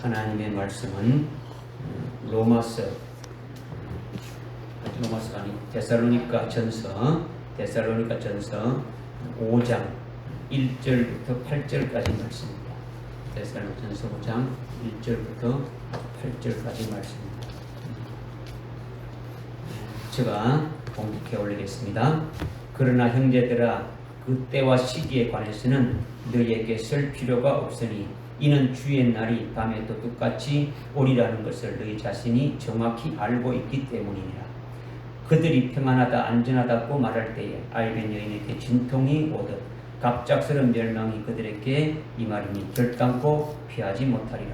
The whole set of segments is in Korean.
하나님의 말씀은 로마서가 아니 데살로니가 전서 5장 1절부터 8절까지 말씀입니다. 데살로니가 전서 5장 1절부터 8절까지 말씀입니다. 제가 공독해 올리겠습니다. 그러나 형제들아, 그 때와 시기에 관해서는 너희에게 쓸 필요가 없으니 이는 주의 날이 밤에 도둑같이 오리라는 것을 너희 자신이 정확히 알고 있기 때문이니라. 그들이 평안하다 안전하다고 말할 때에 알된 여인에게 진통이 오듯 갑작스러운 멸망이 그들에게 임하리니 결단코 피하지 못하리라.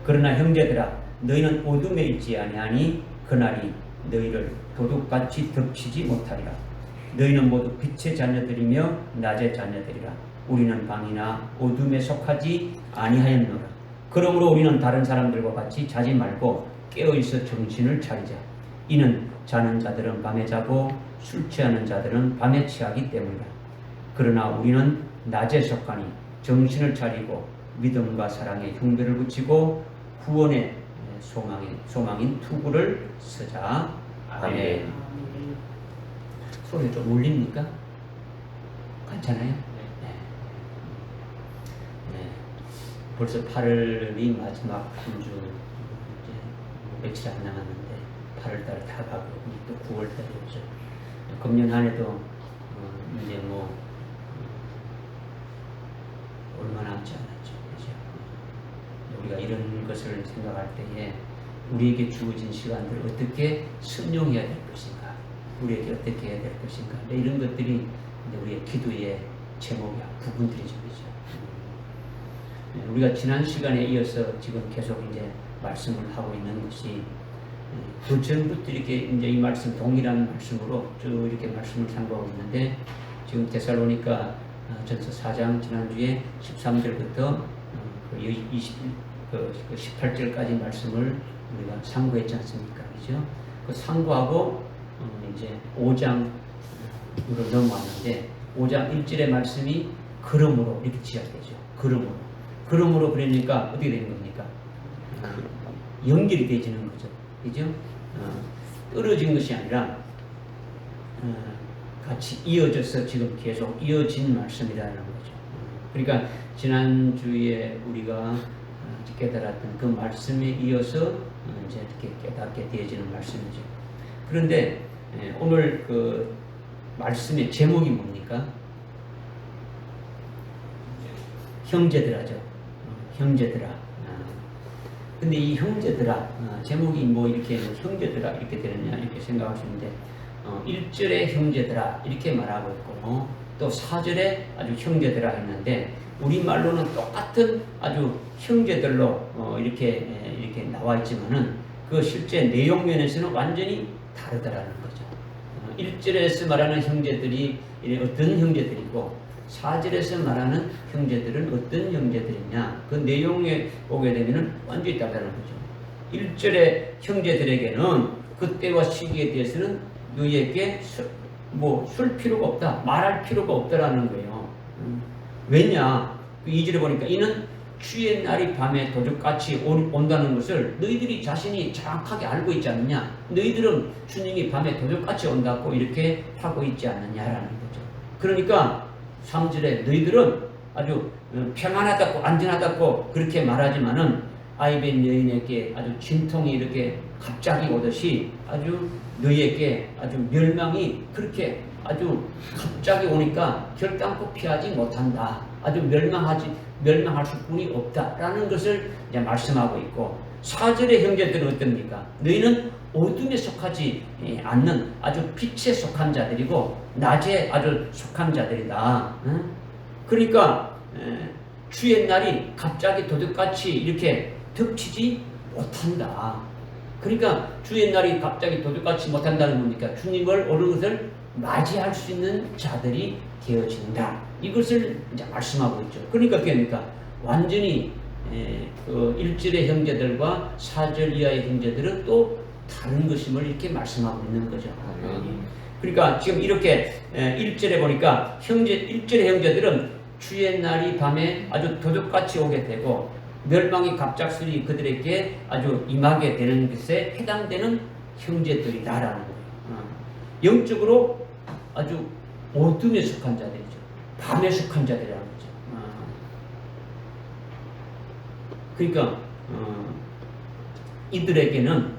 그러나 형제들아, 너희는 어둠에 있지 아니하니 그날이 너희를 도둑같이 덮치지 못하리라. 너희는 모두 빛의 자녀들이며 낮의 자녀들이라. 우리는 밤이나 어둠에 속하지 아니하였노라. 그러므로 우리는 다른 사람들과 같이 자지 말고 깨어있어 정신을 차리자. 이는 자는 자들은 밤에 자고 술 취하는 자들은 밤에 취하기 때문이다. 그러나 우리는 낮에 속하니 정신을 차리고 믿음과 사랑에 흉배를 붙이고 구원의 소망인 투구를 쓰자. 아멘. 소리 좀 울립니까? 괜찮아요? 벌써 8월이 마지막 한 주, 며칠 안 남았는데 8월달 다 가고 또 9월달이었죠. 금년 한 해도 이제 얼마 남지 않았죠. 그죠? 우리가 이런 것을 생각할 때에 우리에게 주어진 시간들을 어떻게 순용해야 될 것인가, 우리에게 어떻게 해야 될 것인가, 이런 것들이 이제 우리의 기도의 제목이야, 부분들이죠. 그죠? 우리가 지난 시간에 이어서 지금 계속 이제 말씀을 하고 있는 것이 그 전부터 이렇게 이제 이 말씀 동일한 말씀으로 쭉 이렇게 말씀을 상고하고 있는데, 지금 데살로니가 전서 4장 지난주에 13절부터 18절까지 말씀을 우리가 상고했지 않습니까? 그죠? 그 상고하고 이제 5장으로 넘어왔는데 5장 1절의 말씀이 그러므로 이렇게 시작되죠. 그러므로 그러니까 어떻게 되는 겁니까? 연결이 되지는 거죠. 그죠? 떨어진 것이 아니라 같이 이어져서 지금 계속 이어진 말씀이라는 거죠. 그러니까 지난주에 우리가 깨달았던 그 말씀에 이어서 이제 이렇게 깨닫게 되어지는 말씀이죠. 그런데 오늘 그 말씀의 제목이 뭡니까? 형제들아죠. 형제들아. 근데 이 형제들아, 제목이 이렇게 형제들아 이렇게 되느냐 이렇게 생각하시는데 1절에 형제들아 이렇게 말하고 있고 또 4절에 아주 형제들아 했는데 우리말로는 똑같은 아주 형제들로 이렇게 나와 있지만은 그 실제 내용 면에서는 완전히 다르다라는 거죠. 1절에서 말하는 형제들이 어떤 형제들이고 4절에서 말하는 형제들은 어떤 형제들이냐, 그 내용에 보게 되면 완전히 다르다는 거죠. 1절의 형제들에게는 그때와 시기에 대해서는 너희에게 쓸 필요가 없다, 말할 필요가 없다라는 거예요. 왜냐? 2절에 보니까 이는 주의 날이 밤에 도둑같이 온다는 것을 너희들이 자신이 정확하게 알고 있지 않느냐, 너희들은 주님이 밤에 도둑같이 온다고 이렇게 하고 있지 않느냐라는 거죠. 그러니까 3절에 너희들은 아주 평안하다고 안전하다고 그렇게 말하지만은 아이벤 여인에게 아주 진통이 이렇게 갑자기 오듯이 아주 너희에게 아주 멸망이 그렇게 아주 갑자기 오니까 결단코 피하지 못한다. 아주 멸망할 수뿐이 없다라는 것을 이제 말씀하고 있고, 4절의 형제들은 어떻습니까? 너희는 어둠에 속하지 않는 아주 빛에 속한 자들이고 낮에 아주 속한 자들이다. 그러니까 주의 날이 갑자기 도둑같이 이렇게 덮치지 못한다. 그러니까 주의 날이 갑자기 도둑같이 못한다는 겁니까? 주님을 어느 것을 맞이할 수 있는 자들이 되어진다. 이것을 이제 말씀하고 있죠. 그러니까 완전히 그 1절의 형제들과 4절 이하의 형제들은 또 다른 것임을 이렇게 말씀하고 있는 거죠. 그러니까 지금 이렇게 1절에 보니까 1절의 형제들은 주의 날이 밤에 아주 도둑같이 오게 되고 멸망의 갑작스레 그들에게 아주 임하게 되는 것에 해당되는 형제들이다라는 거예요. 영적으로 아주 어둠에 속한 자들이죠. 밤에 속한 자들이라는 거죠. 그러니까 이들에게는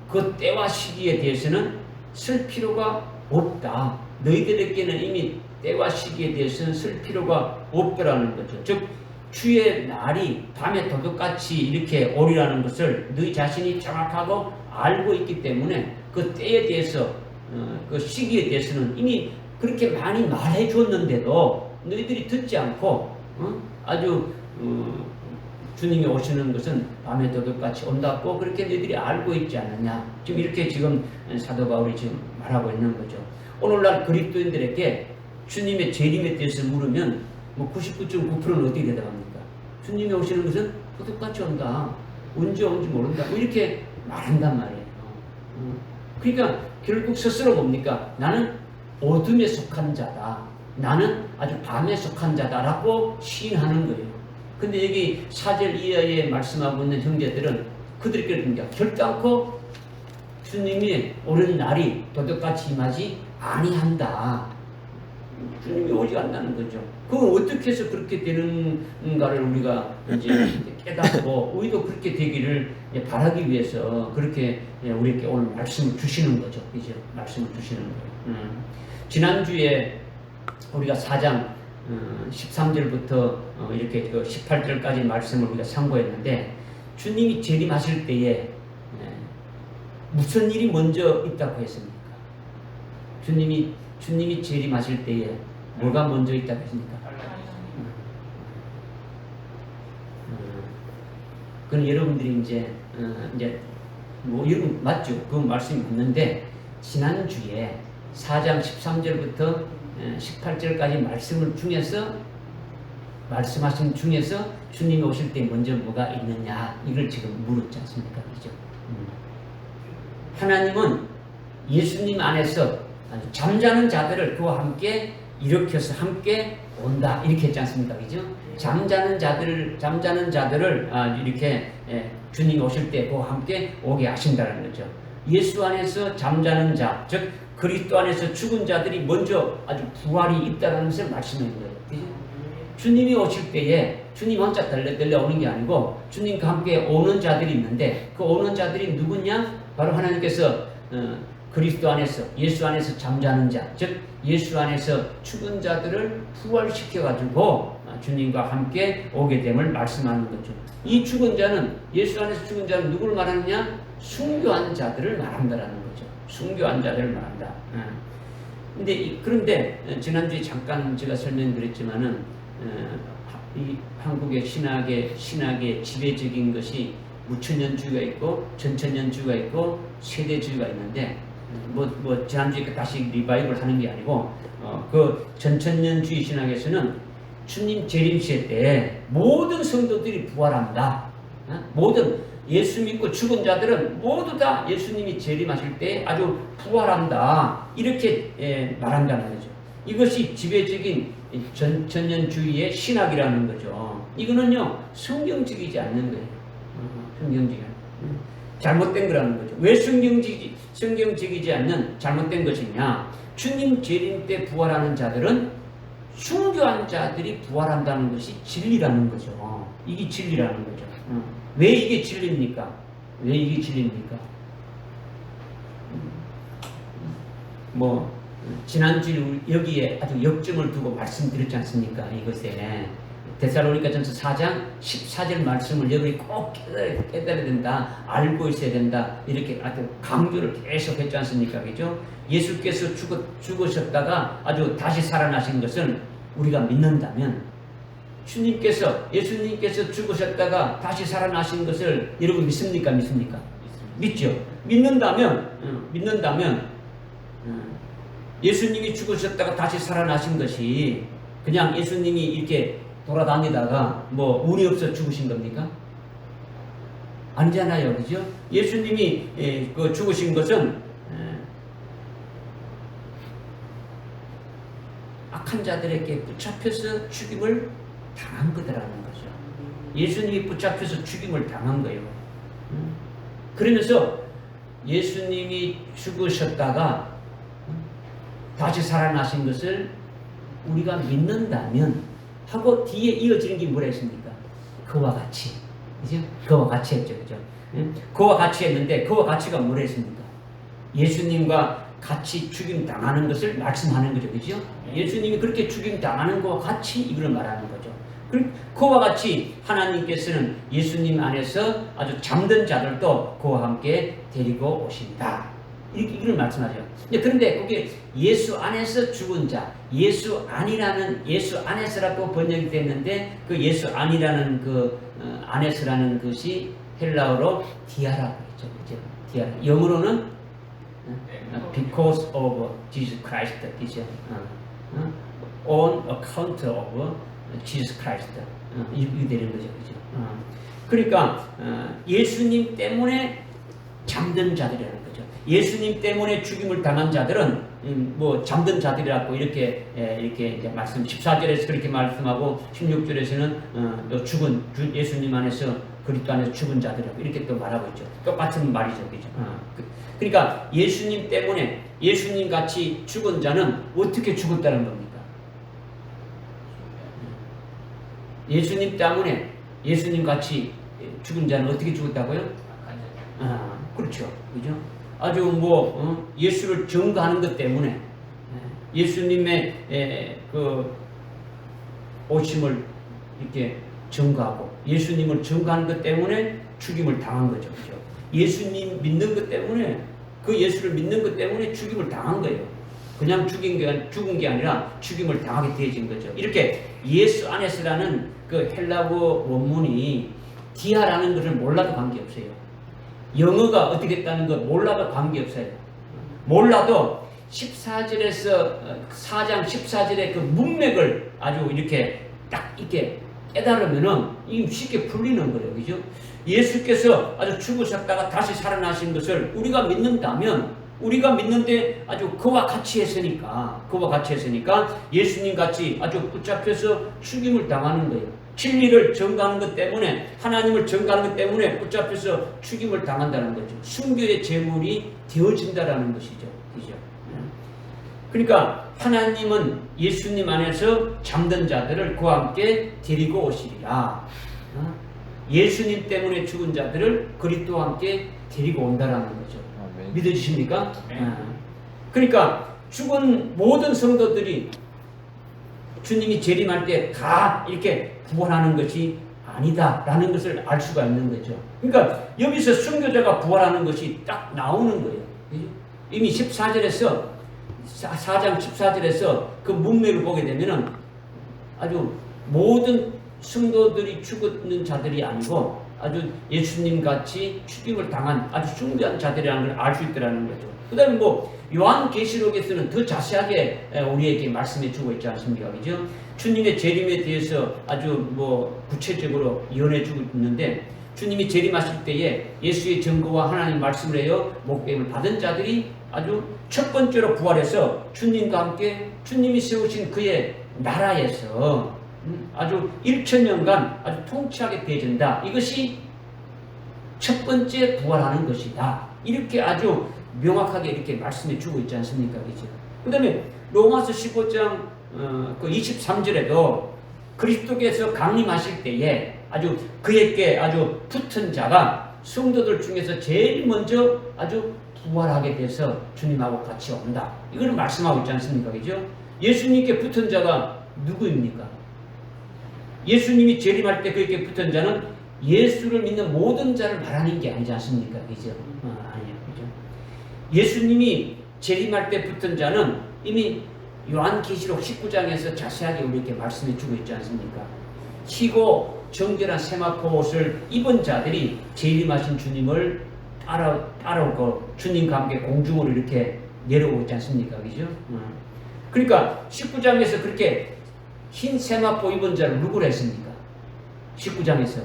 그 때와 시기에 대해서는 쓸 필요가 없다. 너희들에게는 이미 때와 시기에 대해서는 쓸 필요가 없더라는 거죠. 즉 주의 날이 밤에 도둑같이 이렇게 오리라는 것을 너희 자신이 정확하고 알고 있기 때문에 그 때에 대해서 그 시기에 대해서는 이미 그렇게 많이 말해 줬는데도 너희들이 듣지 않고 아주 주님이 오시는 것은 밤에 도둑같이 온다고 그렇게 너희들이 알고 있지 않느냐. 지금 이렇게 지금 사도 바울이 지금 말하고 있는 거죠. 오늘날 그리스도인들에게 주님의 재림에 대해서 물으면 뭐 99.9%는 어떻게 대답합니까? 주님이 오시는 것은 도둑같이 온다. 언제 온지 모른다. 뭐 이렇게 말한단 말이에요. 그러니까 결국 스스로 뭡니까? 나는 어둠에 속한 자다. 나는 아주 밤에 속한 자다라고 시인하는 거예요. 근데 여기 4절 이하에 말씀하고 있는 형제들은 그들께 결단코 주님이 오는 날이 도둑같이 임하지 아니한다. 주님이 오지 않는다는 거죠. 그건 어떻게 해서 그렇게 되는가를 우리가 이제 깨닫고 우리도 그렇게 되기를 바라기 위해서 그렇게 우리에게 오늘 말씀을 주시는 거죠. 이제 말씀을 주시는 거예요. 지난주에 우리가 4장 13절부터 이렇게 18절까지 말씀을 우리가 참고했는데 주님이 재림하실 때에 무슨 일이 먼저 있다고 했습니까? 주님이 재림하실 때에 뭐가 먼저 있다고 했습니까? 그건 여러분들이 이제 뭐 여러분 맞죠? 그 말씀이 맞는데 지난주에 4장 13절부터 18절까지 말씀하신 중에서 주님이 오실 때 먼저 뭐가 있느냐 이걸 지금 물었지 않습니까? 그죠? 하나님은 예수님 안에서 잠자는 자들을 그와 함께 일으켜서 함께 온다 이렇게 했지 않습니까? 그죠? 잠자는 자들을 이렇게 주님이 오실 때 그와 함께 오게 하신다는 거죠. 예수 안에서 잠자는 자, 즉 그리스도 안에서 죽은 자들이 먼저 아주 부활이 있다는 것을 말씀하는 거예요. 그죠? 주님이 오실 때에 주님 혼자 달려 오는 게 아니고 주님과 함께 오는 자들이 있는데 그 오는 자들이 누구냐? 바로 하나님께서 그리스도 안에서 예수 안에서 잠자는 자, 즉 예수 안에서 죽은 자들을 부활시켜가지고 주님과 함께 오게 됨을 말씀하는 거죠. 이 죽은 자는 예수 안에서 죽은 자는 누구를 말하느냐? 순교한 자들을 말한다라는 거죠. 순교한 자들을 말한다. 그런데 지난주에 잠깐 제가 설명드렸지만은 이 한국의 신학의 지배적인 것이 무천년주의가 있고 전천년주의가 있고 세대주의가 있는데 뭐 지난주에 다시 리바이벌 하는 게 아니고 그 전천년주의 신학에서는 주님 재림시에 때 모든 성도들이 부활한다. 모든 예수 믿고 죽은 자들은 모두 다 예수님이 재림하실 때 아주 부활한다. 이렇게 말한다는 거죠. 이것이 지배적인 전천년주의의 신학이라는 거죠. 이거는요 성경적이지 않는 거예요. 성경적이 잘못된 거라는 거죠. 왜 성경적이지 않는 잘못된 것이냐? 주님 재림 때 부활하는 자들은 순교한 자들이 부활한다는 것이 진리라는 거죠. 이게 진리라는 거죠. 왜 이게 진리입니까? 왜 이게 진리입니까? 지난주에 여기에 아주 역점을 두고 말씀드렸지 않습니까? 이것에 데살로니가전서 4장 14절 말씀을 여러분이 꼭 깨달아야 된다, 알고 있어야 된다, 이렇게 아주 강조를 계속 했지 않습니까? 그죠? 예수께서 죽으셨다가 아주 다시 살아나신 것을 우리가 믿는다면, 예수님께서 죽으셨다가 다시 살아나신 것을 여러분 믿습니까? 믿죠? 믿는다면 예수님이 죽으셨다가 다시 살아나신 것이 그냥 예수님이 이렇게 돌아다니다가 운이 없어 죽으신 겁니까? 아니잖아요. 그죠? 예수님이 죽으신 것은 악한 자들에게 붙잡혀서 죽임을 당한 거더라는 거죠. 예수님이 붙잡혀서 죽임을 당한 거예요. 그러면서 예수님이 죽으셨다가 다시 살아나신 것을 우리가 믿는다면 하고 뒤에 이어지는 게 뭐라 했습니까? 그와 같이. 그죠? 그와 같이 했죠. 그죠? 그와 같이 했는데 그와 같이가 뭐라 했습니까? 예수님과 같이 죽임 당하는 것을 말씀하는 거죠. 그죠? 예수님이 그렇게 죽임 당하는 것과 같이 이걸 말하는 거죠. 그와 같이 하나님께서는 예수님 안에서 아주 잠든 자들도 그와 함께 데리고 오신다. 이걸 말씀하죠. 그런데 그게 예수 안에서 죽은 자, 예수 안에서라고 번역이 됐는데 그 예수 안이라는 그 안에서라는 것이 헬라어로 디아라고 했죠. 그죠? 디아라. 영어로는 because of Jesus Christ, 그죠? On account of Jesus Christ. 이렇게 되는 거죠. 그죠? 그러니까 예수님 때문에 잠든 자들이라는 거죠. 예수님 때문에 죽임을 당한 자들은 뭐 잠든 자들이라고 이렇게 이제 말씀 14절에서 그렇게 말씀하고 16절에서는 죽은 예수님 안에서 그리스도 안에서 죽은 자들이라고 이렇게 또 말하고 있죠. 똑같은 말이죠. 그죠? 그러니까 예수님 때문에 예수님 같이 죽은 자는 어떻게 죽었다는 겁니까? 예수님 때문에 예수님 같이 죽은 자는 어떻게 죽었다고요? 그렇죠. 그죠? 아주 예수를 증거하는 것 때문에 예수님의 그 오심을 이렇게 증거하고 예수님을 증거하는 것 때문에 죽임을 당한 거죠. 그죠? 예수님 믿는 것 때문에 그 예수를 믿는 것 때문에 죽임을 당한 거예요. 그냥 죽은 게 아니라 죽임을 당하게 되어진 거죠. 이렇게 예수 안에서라는 그 헬라어 원문이 디아라는 것을 몰라도 관계없어요. 영어가 어떻게 했다는 것 몰라도 관계없어요. 몰라도 14절에서 4장 14절의 그 문맥을 아주 이렇게 딱 이렇게 깨달으면은 이 쉽게 풀리는 거예요. 그죠? 예수께서 아주 죽으셨다가 다시 살아나신 것을 우리가 믿는다면 우리가 믿는데 아주 그와 같이 했으니까 예수님 같이 아주 붙잡혀서 죽임을 당하는 거예요. 진리를 증거하는 것 때문에 하나님을 증거하는 것 때문에 붙잡혀서 죽임을 당한다는 거죠. 순교의 제물이 되어진다라는 것이죠. 그죠? 그러니까 하나님은 예수님 안에서 잠든 자들을 그와 함께 데리고 오시리라. 예수님 때문에 죽은 자들을 그리스도와 함께 데리고 온다라는 거죠. 믿어지십니까? 그러니까 죽은 모든 성도들이 주님이 재림할 때 다 이렇게 부활하는 것이 아니다라는 것을 알 수가 있는 거죠. 그러니까 여기서 순교자가 부활하는 것이 딱 나오는 거예요. 이미 14절에서 4장 14절에서 그 문맥을 보게 되면은 아주 모든 성도들이 죽는 자들이 아니고 아주 예수님 같이 죽임을 당한 아주 숭배한 자들이라는 걸 알 수 있더라는 거죠. 그 다음에 요한계시록에서는 더 자세하게 우리에게 말씀해 주고 있지 않습니까? 그죠? 주님의 재림에 대해서 아주 구체적으로 예언해 주고 있는데 주님이 재림하실 때에 예수의 증거와 하나님 말씀을 해요 목배임을 받은 자들이 아주 첫 번째로 부활해서 주님과 함께 주님이 세우신 그의 나라에서 아주 1000년간 아주 통치하게 되어진다. 이것이 첫 번째 부활하는 것이다. 이렇게 아주 명확하게 이렇게 말씀해 주고 있지 않습니까? 그죠? 그 다음에 로마서 15장 23절에도 그리스도께서 강림하실 때에 아주 그에게 아주 붙은 자가 성도들 중에서 제일 먼저 아주 부활하게 돼서 주님하고 같이 온다. 이걸 말씀하고 있지 않습니까? 그죠? 예수님께 붙은 자가 누구입니까? 예수님이 재림할 때 그에게 붙은 자는 예수를 믿는 모든 자를 말하는 게 아니지 않습니까? 그죠? 아니에요. 그죠? 예수님이 재림할 때 붙은 자는 이미 요한계시록 19장에서 자세하게 우리에게 말씀해 주고 있지 않습니까? 희고 정결한 세마포 옷을 입은 자들이 재림하신 주님을 따라오고 주님과 함께 공중으로 이렇게 내려오고 있지 않습니까? 그죠? 그러니까 19장에서 그렇게 흰 세마포 입은 자를 누구로 했습니까? 19장에서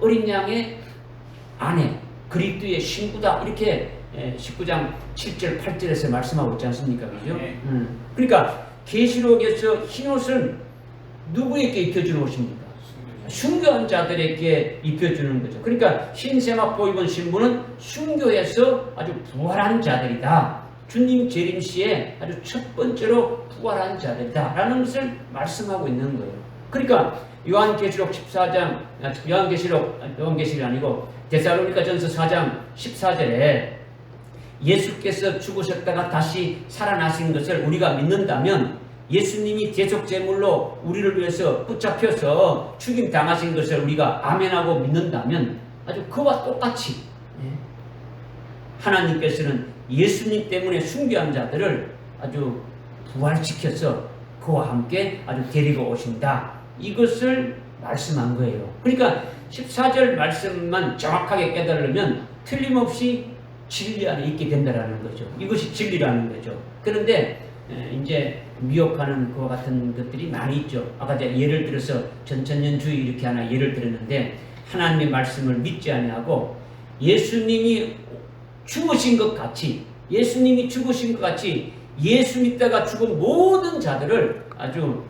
어린 양의 아내 그리스도의 신부다 이렇게 19장 7절 8절에서 말씀하고 있지 않습니까? 그죠? 그러니까 계시록에서 흰옷은 누구에게 입혀주는 옷입니까? 순교한 자들에게 입혀주는 거죠. 그러니까 흰세마포 입은 신부는 순교해서 아주 부활한 자들이다. 주님 재림 시에 아주 첫 번째로 부활한 자들이다 라는 것을 말씀하고 있는 거예요. 그러니까 요한계시록 14장, 요한계시록이 아니고 데살로니가전서 4장 14절에 예수께서 죽으셨다가 다시 살아나신 것을 우리가 믿는다면 예수님이 대속제물로 우리를 위해서 붙잡혀서 죽임 당하신 것을 우리가 아멘하고 믿는다면 아주 그와 똑같이 하나님께서는 예수님 때문에 순교한 자들을 아주 부활시켜서 그와 함께 아주 데리고 오신다. 이것을 말씀한 거예요. 그러니까 14절 말씀만 정확하게 깨달으면 틀림없이 진리 안에 있게 된다는 거죠. 이것이 진리라는 거죠. 그런데 이제 미혹하는 그와 같은 것들이 많이 있죠. 아까 제가 예를 들어서 전천년주의 이렇게 하나 예를 들었는데 하나님의 말씀을 믿지 아니하고 예수님이 죽으신 것 같이 예수 믿다가 죽은 모든 자들을 아주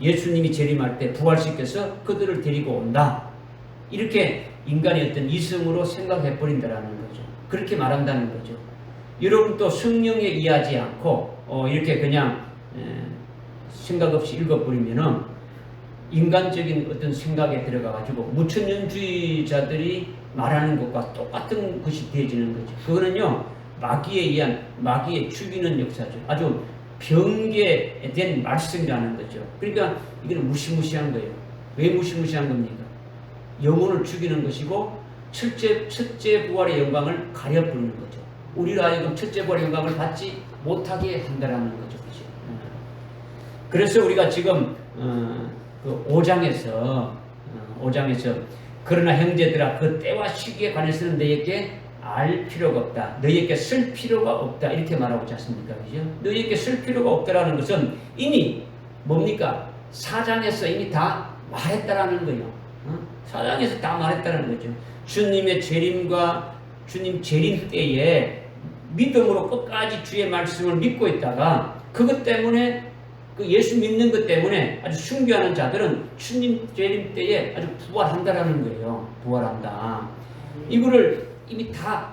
예수님이 재림할 때 부활시켜서 그들을 데리고 온다. 이렇게 인간의 어떤 이성으로 생각해 버린다라는 거죠. 그렇게 말한다는 거죠. 여러분도 성령에 의하지 않고 이렇게 그냥 생각 없이 읽어버리면은 인간적인 어떤 생각에 들어가가지고 무천년주의자들이 말하는 것과 똑같은 것이 되어지는 거죠. 그거는요 마귀에 의한 마귀의 죽이는 역사죠. 아주 변개된 말씀이라는 거죠. 그러니까 이거는 무시무시한 거예요. 왜 무시무시한 겁니까? 영혼을 죽이는 것이고 첫째 부활의 영광을 가려버리는 거죠. 우리로 하여금 첫째 부활의 영광을 받지 못하게 한다는 거죠. 그죠? 그래서 우리가 지금 그 5장에서 그러나 형제들아 그 때와 시기에 관해서는 너희에게 알 필요가 없다. 너희에게 쓸 필요가 없다. 이렇게 말하고 있지 않습니까? 그죠? 너희에게 쓸 필요가 없다라는 것은 이미 뭡니까? 4장에서 이미 다 말했다라는 거예요. 4장에서 다 말했다라는 거죠. 주님의 재림과 주님 재림 때에 믿음으로 끝까지 주의 말씀을 믿고 있다가 그것 때문에 그 예수 믿는 것 때문에 아주 순교하는 자들은 주님 재림 때에 아주 부활한다라는 거예요. 부활한다. 이거를 이미 다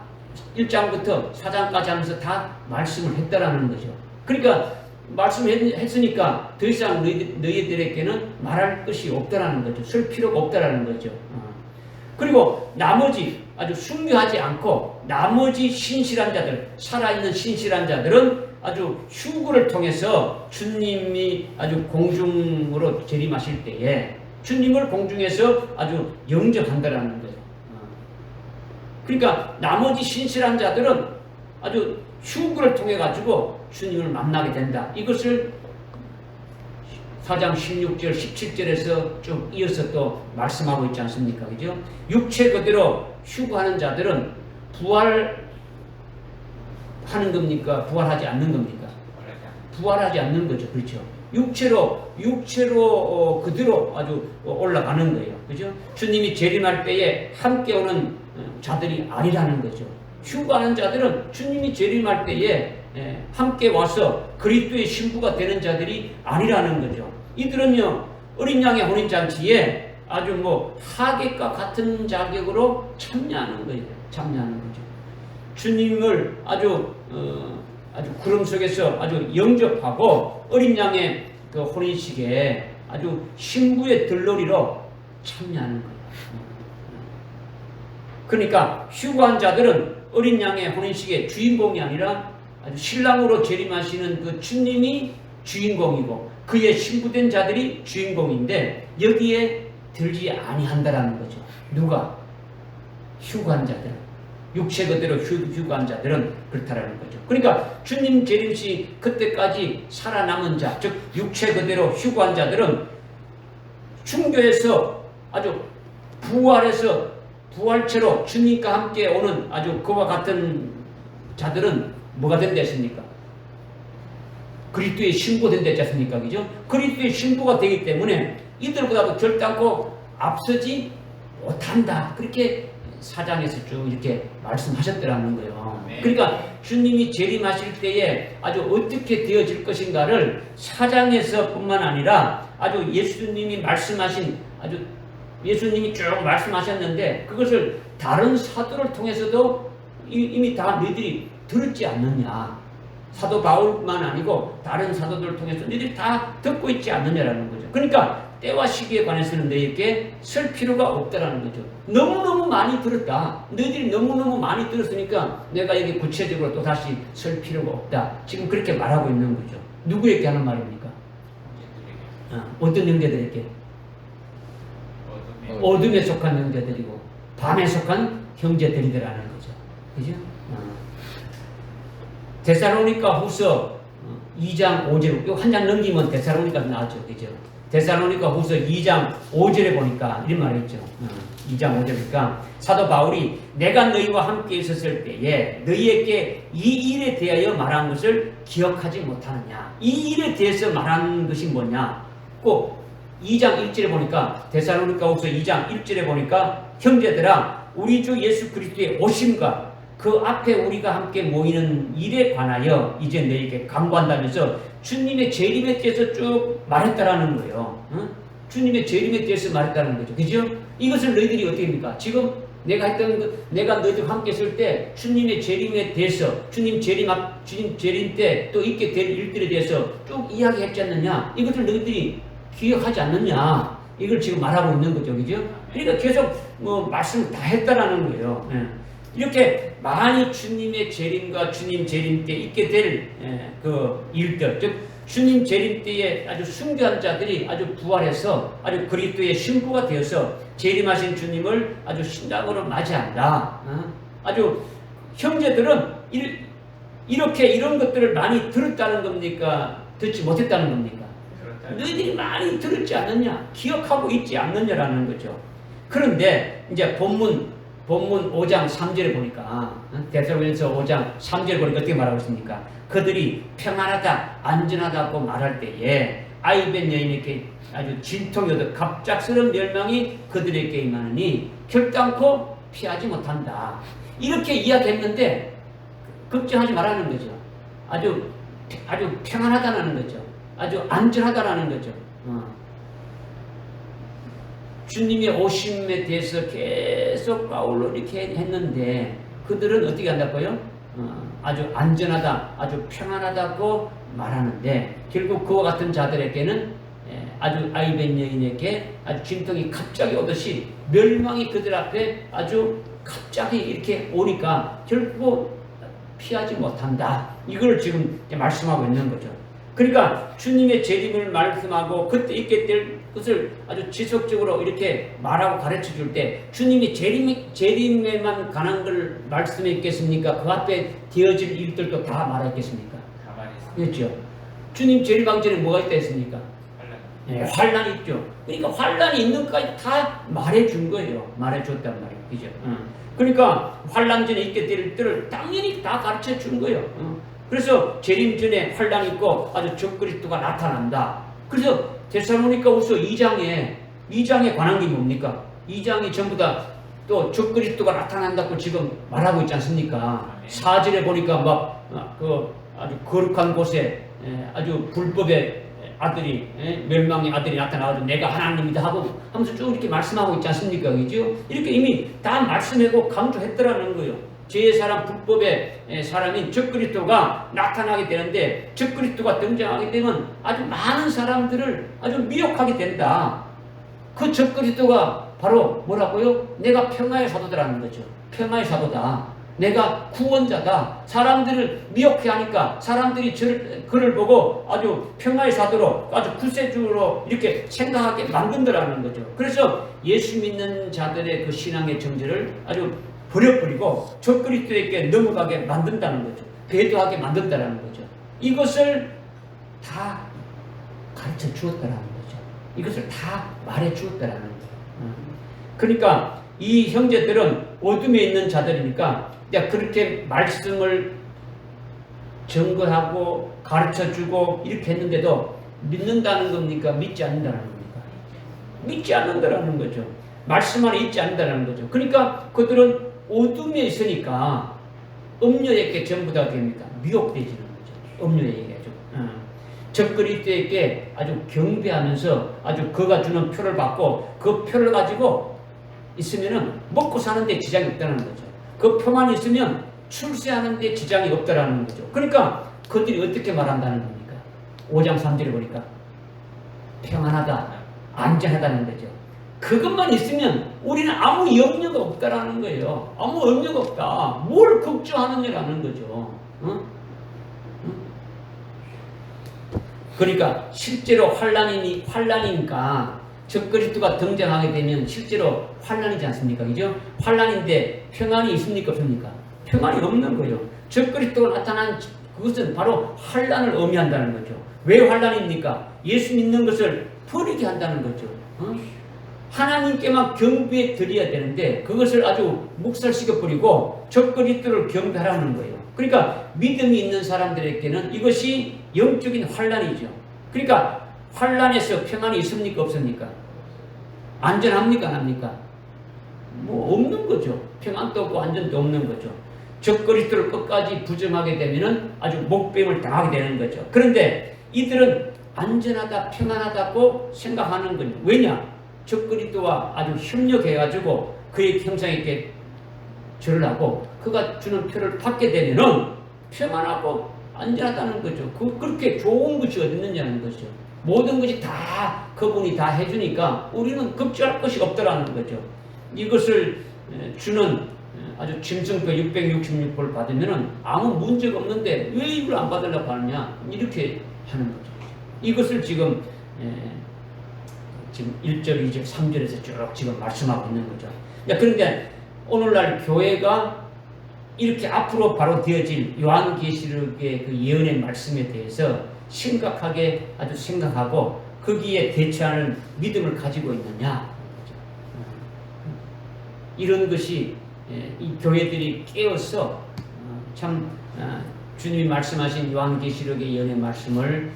1장부터 4장까지 하면서 다 말씀을 했다라는 거죠. 그러니까 말씀했으니까 더 이상 너희들에게는 말할 것이 없다라는 거죠. 쓸 필요가 없다라는 거죠. 그리고 나머지 아주 순교하지 않고 나머지 신실한 자들, 살아있는 신실한 자들은 아주 휴구를 통해서 주님이 아주 공중으로 재림하실 때에 주님을 공중에서 아주 영접한다라는 거예요. 그러니까 나머지 신실한 자들은 아주 휴구를 통해 가지고 주님을 만나게 된다. 이것을 4장 16절, 17절에서 쭉 이어서 또 말씀하고 있지 않습니까? 그죠? 육체 그대로 휴구하는 자들은 부활하는 겁니까? 부활하지 않는 겁니까? 부활하지 않는 거죠. 그렇죠? 육체로 그대로 아주 올라가는 거예요. 그죠? 주님이 재림할 때에 함께 오는 자들이 아니라는 거죠. 휴가하는 자들은 주님이 재림할 때에 함께 와서 그리스도의 신부가 되는 자들이 아니라는 거죠. 이들은요 어린 양의 혼인잔치에 아주 하객과 같은 자격으로 참여하는 거예요. 참여하는 거죠. 주님을 아주 구름 속에서 아주 영접하고 어린 양의 그 혼인식에 아주 신부의 들러리로 참여하는 거예요. 그러니까 휴가한 자들은 어린 양의 혼인식의 주인공이 아니라 아주 신랑으로 재림하시는 그 주님이 주인공이고 그의 신부된 자들이 주인공인데 여기에 들지 아니한다라는 거죠. 누가? 휴가한 자들은. 육체 그대로 휴가한 자들은 그렇다라는 거죠. 그러니까 주님 재림시 그때까지 살아남은 자, 즉 육체 그대로 휴가한 자들은 순교해서 아주 부활해서 부활체로 주님과 함께 오는 아주 그와 같은 자들은 뭐가 된다 했습니까? 그리스도의 신부가 된다 했지 않습니까? 그죠? 그리스도의 신부가 되기 때문에 이들보다도 결단코 앞서지 못한다. 그렇게 4장에서 쭉 이렇게 말씀하셨더라는 거예요. 그러니까 주님이 재림하실 때에 아주 어떻게 되어질 것인가를 4장에서 뿐만 아니라 아주 예수님이 말씀하신 예수님이 쭉 말씀하셨는데 그것을 다른 사도를 통해서도 이미 다 너희들이 들었지 않느냐. 사도 바울만 아니고 다른 사도들을 통해서 너희들이 다 듣고 있지 않느냐라는 거죠. 그러니까 때와 시기에 관해서는 너희에게 쓸 필요가 없다라는 거죠. 너무너무 많이 들었다. 너희들이 너무너무 많이 들었으니까 내가 여기 구체적으로 또 다시 쓸 필요가 없다. 지금 그렇게 말하고 있는 거죠. 누구에게 하는 말입니까? 어떤 형제들에게? 어둠에 속한 형제들이고 밤에 속한 형제들이라는 거죠. 그죠? 데살로니가 후서 2장 5절, 이거 한 장 넘기면 데살로니가 나왔죠. 그죠? 데살로니가 후서 2장 5절에 보니까 이런 말이 있죠. 2장 5절 보니까 사도 바울이 내가 너희와 함께 있었을 때에 너희에게 이 일에 대하여 말한 것을 기억하지 못하느냐. 이 일에 대해서 말한 것이 뭐냐. 꼭 2장 1절에 보니까 데살로니가 후서 2장 1절에 보니까 형제들아 우리 주 예수 그리스도의 오심과 그 앞에 우리가 함께 모이는 일에 관하여 이제 너희에게 강구한다면서 주님의 재림에 대해서 쭉 말했다라는 거예요. 주님의 재림에 대해서 말했다는 거죠. 그죠? 이것을 너희들이 어떻게 합니까? 지금 내가 했던 것, 내가 너희들 함께 있을 때 주님의 재림에 대해서 주님 재림 때 또 있게 될 일들에 대해서 쭉 이야기했지 않느냐? 이것을 너희들이 기억하지 않느냐? 이걸 지금 말하고 있는 거죠. 그죠? 그러니까 계속 말씀을 다 했다라는 거예요. 이렇게 많이 주님의 재림과 주님 재림 때 있게 될 그 일들, 즉 주님 재림 때에 아주 순교한 자들이 아주 부활해서 아주 그리스도의 신부가 되어서 재림하신 주님을 아주 신랑으로 맞이한다. 아주 형제들은 이렇게 이런 것들을 많이 들었다는 겁니까? 듣지 못했다는 겁니까? 너희들이 많이 들었지 않느냐? 기억하고 있지 않느냐라는 거죠. 그런데 이제 본문 5장 3절에 보니까 데살로니가서 5장 3절에 보니까 어떻게 말하고 있습니까? 그들이 평안하다 안전하다고 말할 때에 아이벤 여인에게 아주 진통이 얻어 갑작스러운 멸망이 그들에게 임하느니 결단코 피하지 못한다. 이렇게 이야기했는데 걱정하지 말라는 거죠. 아주 평안하다는 거죠. 아주 안전하다라는 거죠. 주님의 오심에 대해서 계속 바울로 이렇게 했는데 그들은 어떻게 한다고요? 아주 안전하다, 아주 평안하다고 말하는데 결국 그와 같은 자들에게는 아주 아이벤 여인에게 아주 진통이 갑자기 오듯이 멸망이 그들 앞에 아주 갑자기 이렇게 오니까 결국 피하지 못한다. 이걸 지금 말씀하고 있는 거죠. 그러니까 주님의 재림을 말씀하고 그때 있게 될 것을 아주 지속적으로 이렇게 말하고 가르쳐 줄 때 주님이 재림에만 관한 걸 말씀했겠습니까? 그 앞에 되어질 일들도 다 말했겠습니까? 다 말했습니다. 그렇죠. 주님 재림하기 전에 뭐가 있다 했습니까? 환란. 환란이 있죠. 그러니까 환란이 있는 것까지 다 말해준 거예요. 말해줬단 말이에요. 그죠? 그러니까 환란 전에 있게 될 일들을 당연히 다 가르쳐 준 거예요. 그래서 재림 전에 환란이 있고 아주 적그리스도가 나타난다. 그래서 데살로니가 후서 2장에 관한 게 뭡니까? 2장이 전부 다 또 적그리스도가 나타난다고 지금 말하고 있지 않습니까? 4절에 보니까 막 아주 거룩한 곳에 아주 불법의 아들이 멸망의 아들이 나타나가지고 내가 하나님이다 하고 하면서 쭉 이렇게 말씀하고 있지 않습니까? 그죠? 이렇게 이미 다 말씀하고 강조했더라는 거예요. 죄의 사람, 불법의 사람인 적그리스도가 나타나게 되는데 적그리스도가 등장하게 되면 아주 많은 사람들을 아주 미혹하게 된다. 그 적그리스도가 바로 뭐라고요? 내가 평화의 사도다라는 거죠. 평화의 사도다. 내가 구원자다. 사람들을 미혹해 하니까 사람들이 그를 보고 아주 평화의 사도로 아주 구세주로 이렇게 생각하게 만든다라는 거죠. 그래서 예수 믿는 자들의 그 신앙의 정죄를 아주 버려버리고 적그리스도에게 넘어가게 만든다는 거죠. 배도하게 만든다는 거죠. 이것을 다 가르쳐 주었다는 거죠. 이것을 다 말해 주었다는 거죠. 그러니까 이 형제들은 어둠에 있는 자들이니까 그렇게 말씀을 증거하고 가르쳐 주고 이렇게 했는데도 믿는다는 겁니까? 믿지 않는다는 겁니까? 믿지 않는다는 거죠. 말씀 안에 있지 않는다는 거죠. 그러니까 그들은 어둠에 있으니까 음료에게 전부 다 됩니까? 미혹되지는 거죠. 음료에게 아주. 적그리스도에게 아주 경배하면서 아주 그가 주는 표를 받고 그 표를 가지고 있으면은 먹고 사는데 지장이 없다는 거죠. 그 표만 있으면 출세하는데 지장이 없다라는 거죠. 그러니까 그들이 어떻게 말한다는 겁니까? 5장 3절에 보니까 평안하다, 안전하다는 거죠. 그것만 있으면 우리는 아무 염려가 없다라는 거예요. 아무 염려가 없다. 뭘 걱정하느냐라는 거죠. 그러니까 실제로 환란이니까 적그리스도가 등장하게 되면 실제로 환란이지 않습니까? 그죠? 환란인데 평안이 있습니까? 없습니까? 평안이 없는 거예요. 적그리스도가 나타난 그것은 바로 환란을 의미한다는 거죠. 왜 환란입니까? 예수 믿는 것을 버리게 한다는 거죠. 하나님께만 경배해 드려야 되는데 그것을 아주 묵살시켜 버리고 적그리스도를 경배하라는 거예요. 그러니까 믿음이 있는 사람들에게는 이것이 영적인 환란이죠. 그러니까 환란에서 평안이 있습니까? 없습니까? 안전합니까? 안 합니까? 뭐 없는 거죠. 평안도 없고 안전도 없는 거죠. 적그리스도를 끝까지 부정하게 되면은 아주 목배임을 당하게 되는 거죠. 그런데 이들은 안전하다, 평안하다고 생각하는 거죠. 왜냐? 적그리스도와 아주 협력해가지고 그의 형상에게 절을 하고 그가 주는 표를 받게 되면은 평안하고 안전하다는 거죠. 그렇게 좋은 것이 어디 있느냐는 거죠. 모든 것이 다 그분이 다 해주니까 우리는 걱정할 것이 없더라는 거죠. 이것을 주는 아주 짐승표 666표를 받으면은 아무 문제가 없는데 왜 이걸 안 받으려고 하느냐 이렇게 하는 거죠. 이것을 지금 1절, 2절, 3절에서 쭉 지금 말씀하고 있는 거죠. 그런데 오늘날 교회가 이렇게 앞으로 바로 되어질 요한계시록의 그 예언의 말씀에 대해서 심각하게 아주 생각하고 거기에 대처하는 믿음을 가지고 있느냐. 이런 것이 이 교회들이 깨어서 참 주님이 말씀하신 요한계시록의 예언의 말씀을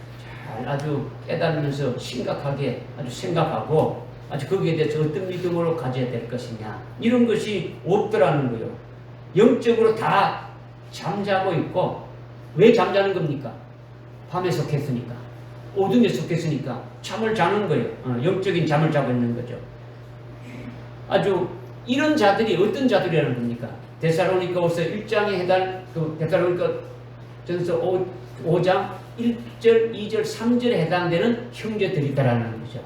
잘 아주 깨달으면서 심각하게 아주 생각하고 아주 거기에 대해서 어떤 믿음으로 가져야 될 것이냐 이런 것이 없더라는 거예요. 영적으로 다 잠자고 있고 왜 잠자는 겁니까? 밤에 속했으니까 어둠에 속했으니까 잠을 자는 거예요. 영적인 잠을 자고 있는 거죠. 아주 이런 자들이 어떤 자들이라는 겁니까? 데살로니가후서 1장에 해당 데살로니가 전서 5장 1절, 2절, 3절에 해당되는 형제들이다라는 거죠.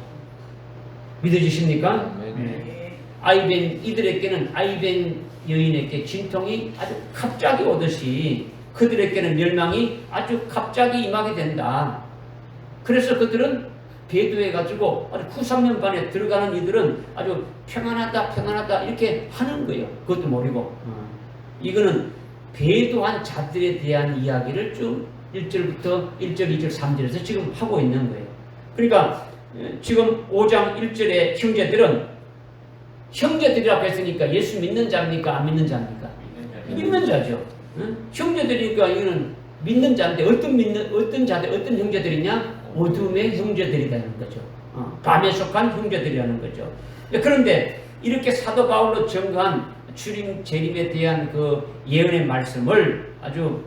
믿어지십니까? 네. 이들에게는 아이벤 여인에게 진통이 아주 갑자기 오듯이 그들에게는 멸망이 아주 갑자기 임하게 된다. 그래서 그들은 배도해가지고 아주 후 3년 반에 들어가는 이들은 아주 평안하다 이렇게 하는 거예요. 그것도 모르고. 이거는 배도한 자들에 대한 이야기를 쭉 1절부터 1절, 2절, 3절에서 지금 하고 있는 거예요. 그러니까 지금 5장 1절에 형제들이라고 했으니까 예수 믿는 자입니까? 안 믿는 자입니까? 믿는 자죠. 형제들이니까 이거는 믿는 자인데 어떤 자들, 어떤 형제들이냐? 어둠의 형제들이라는 거죠. 밤에 속한 형제들이라는 거죠. 그런데 이렇게 사도 바울로 증거한 주님 재림에 대한 그 예언의 말씀을 아주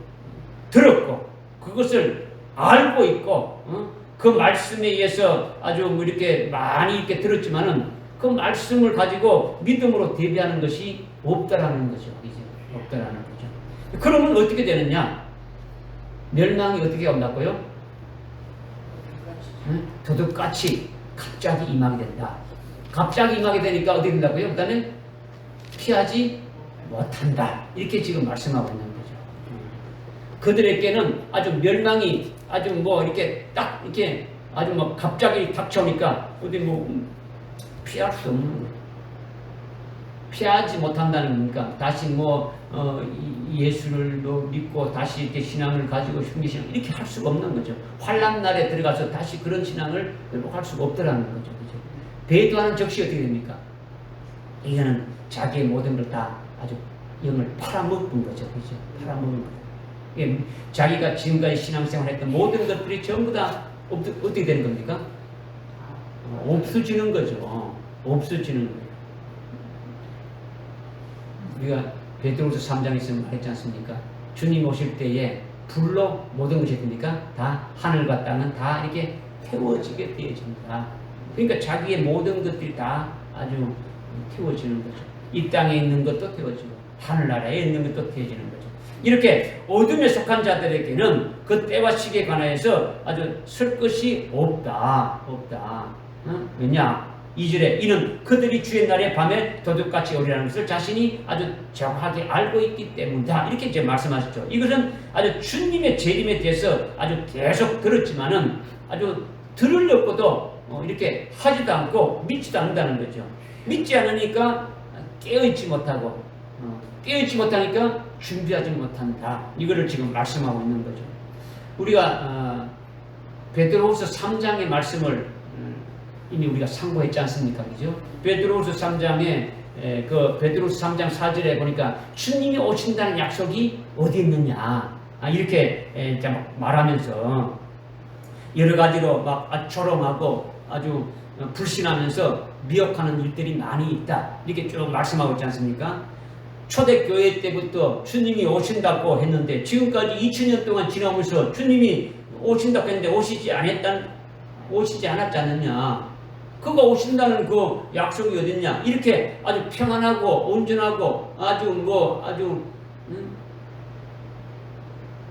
들었고 그것을 알고 있고 그 말씀에 의해서 아주 이렇게 많이 이렇게 들었지만은 그 말씀을 가지고 믿음으로 대비하는 것이 없다라는 거죠. 이제 없다라는 거죠. 그러면 어떻게 되느냐? 멸망이 어떻게 온다고요? 도둑같이 갑자기 임하게 된다. 갑자기 임하게 되니까 어떻게 된다고요? 그 다음에 피하지 못한다. 이렇게 지금 말씀하고 있는 거죠. 그들에게는 아주 멸망이 아주 이렇게 딱 이렇게 아주 갑자기 닥쳐오니까 어디 피할 수 없는 거예요. 피하지 못한다는 겁니까? 다시 예수를 믿고 다시 이렇게 신앙을 가지고 흉기신앙 이렇게 할 수가 없는 거죠. 환난 날에 들어가서 다시 그런 신앙을 회복할 수가 없더라는 거죠. 그죠? 배도하는 적시 어떻게 됩니까? 이거는 자기의 모든 걸 다 아주 영을 팔아먹은 거죠. 그죠? 팔아먹은 거예요. 자기가 지금까지 신앙생활 했던 모든 것들이 전부 다 어떻게 되는 겁니까? 없어지는 거죠. 없어지는 거예요. 우리가 베드로후서 3장에서 말했지 않습니까? 주님 오실 때에 불로 모든 것이 됩니까? 다 하늘과 땅은 다 이렇게 태워지게 되어집니다. 그러니까 자기의 모든 것들이 다 아주 태워지는 거죠. 이 땅에 있는 것도 태워지고 하늘나라에 있는 것도 태워지는 거죠. 이렇게 어둠에 속한 자들에게는 그 때와 시기에 관하여서 아주 쓸 것이 없다. 왜냐? 2절에 이는 그들이 주의 날에 밤에 도둑같이 오리라는 것을 자신이 아주 정확하게 알고 있기 때문이다. 이렇게 이제 말씀하셨죠. 이것은 아주 주님의 재림에 대해서 아주 계속 들었지만은 아주 들으려고도 이렇게 하지도 않고 믿지도 않는다는 거죠. 믿지 않으니까 깨어있지 못하고 깨어있지 못하니까 준비하지 못한다. 이거를 지금 말씀하고 있는 거죠. 우리가 베드로후서 3장의 말씀을 이미 우리가 상고했지 않습니까? 그죠? 베드로후서 3장에 그 베드로후서 3장 4절에 보니까 주님이 오신다는 약속이 어디 있느냐 이렇게 말하면서 여러 가지로 막 조롱하고 아주 불신하면서 미혹하는 일들이 많이 있다. 이렇게 쭉 말씀하고 있지 않습니까? 초대교회 때부터 주님이 오신다고 했는데 지금까지 2000년 동안 지나면서 주님이 오신다고 했는데 오시지 않았지 않느냐. 그가 오신다는 그 약속이 어딨냐. 이렇게 아주 평안하고 온전하고 아주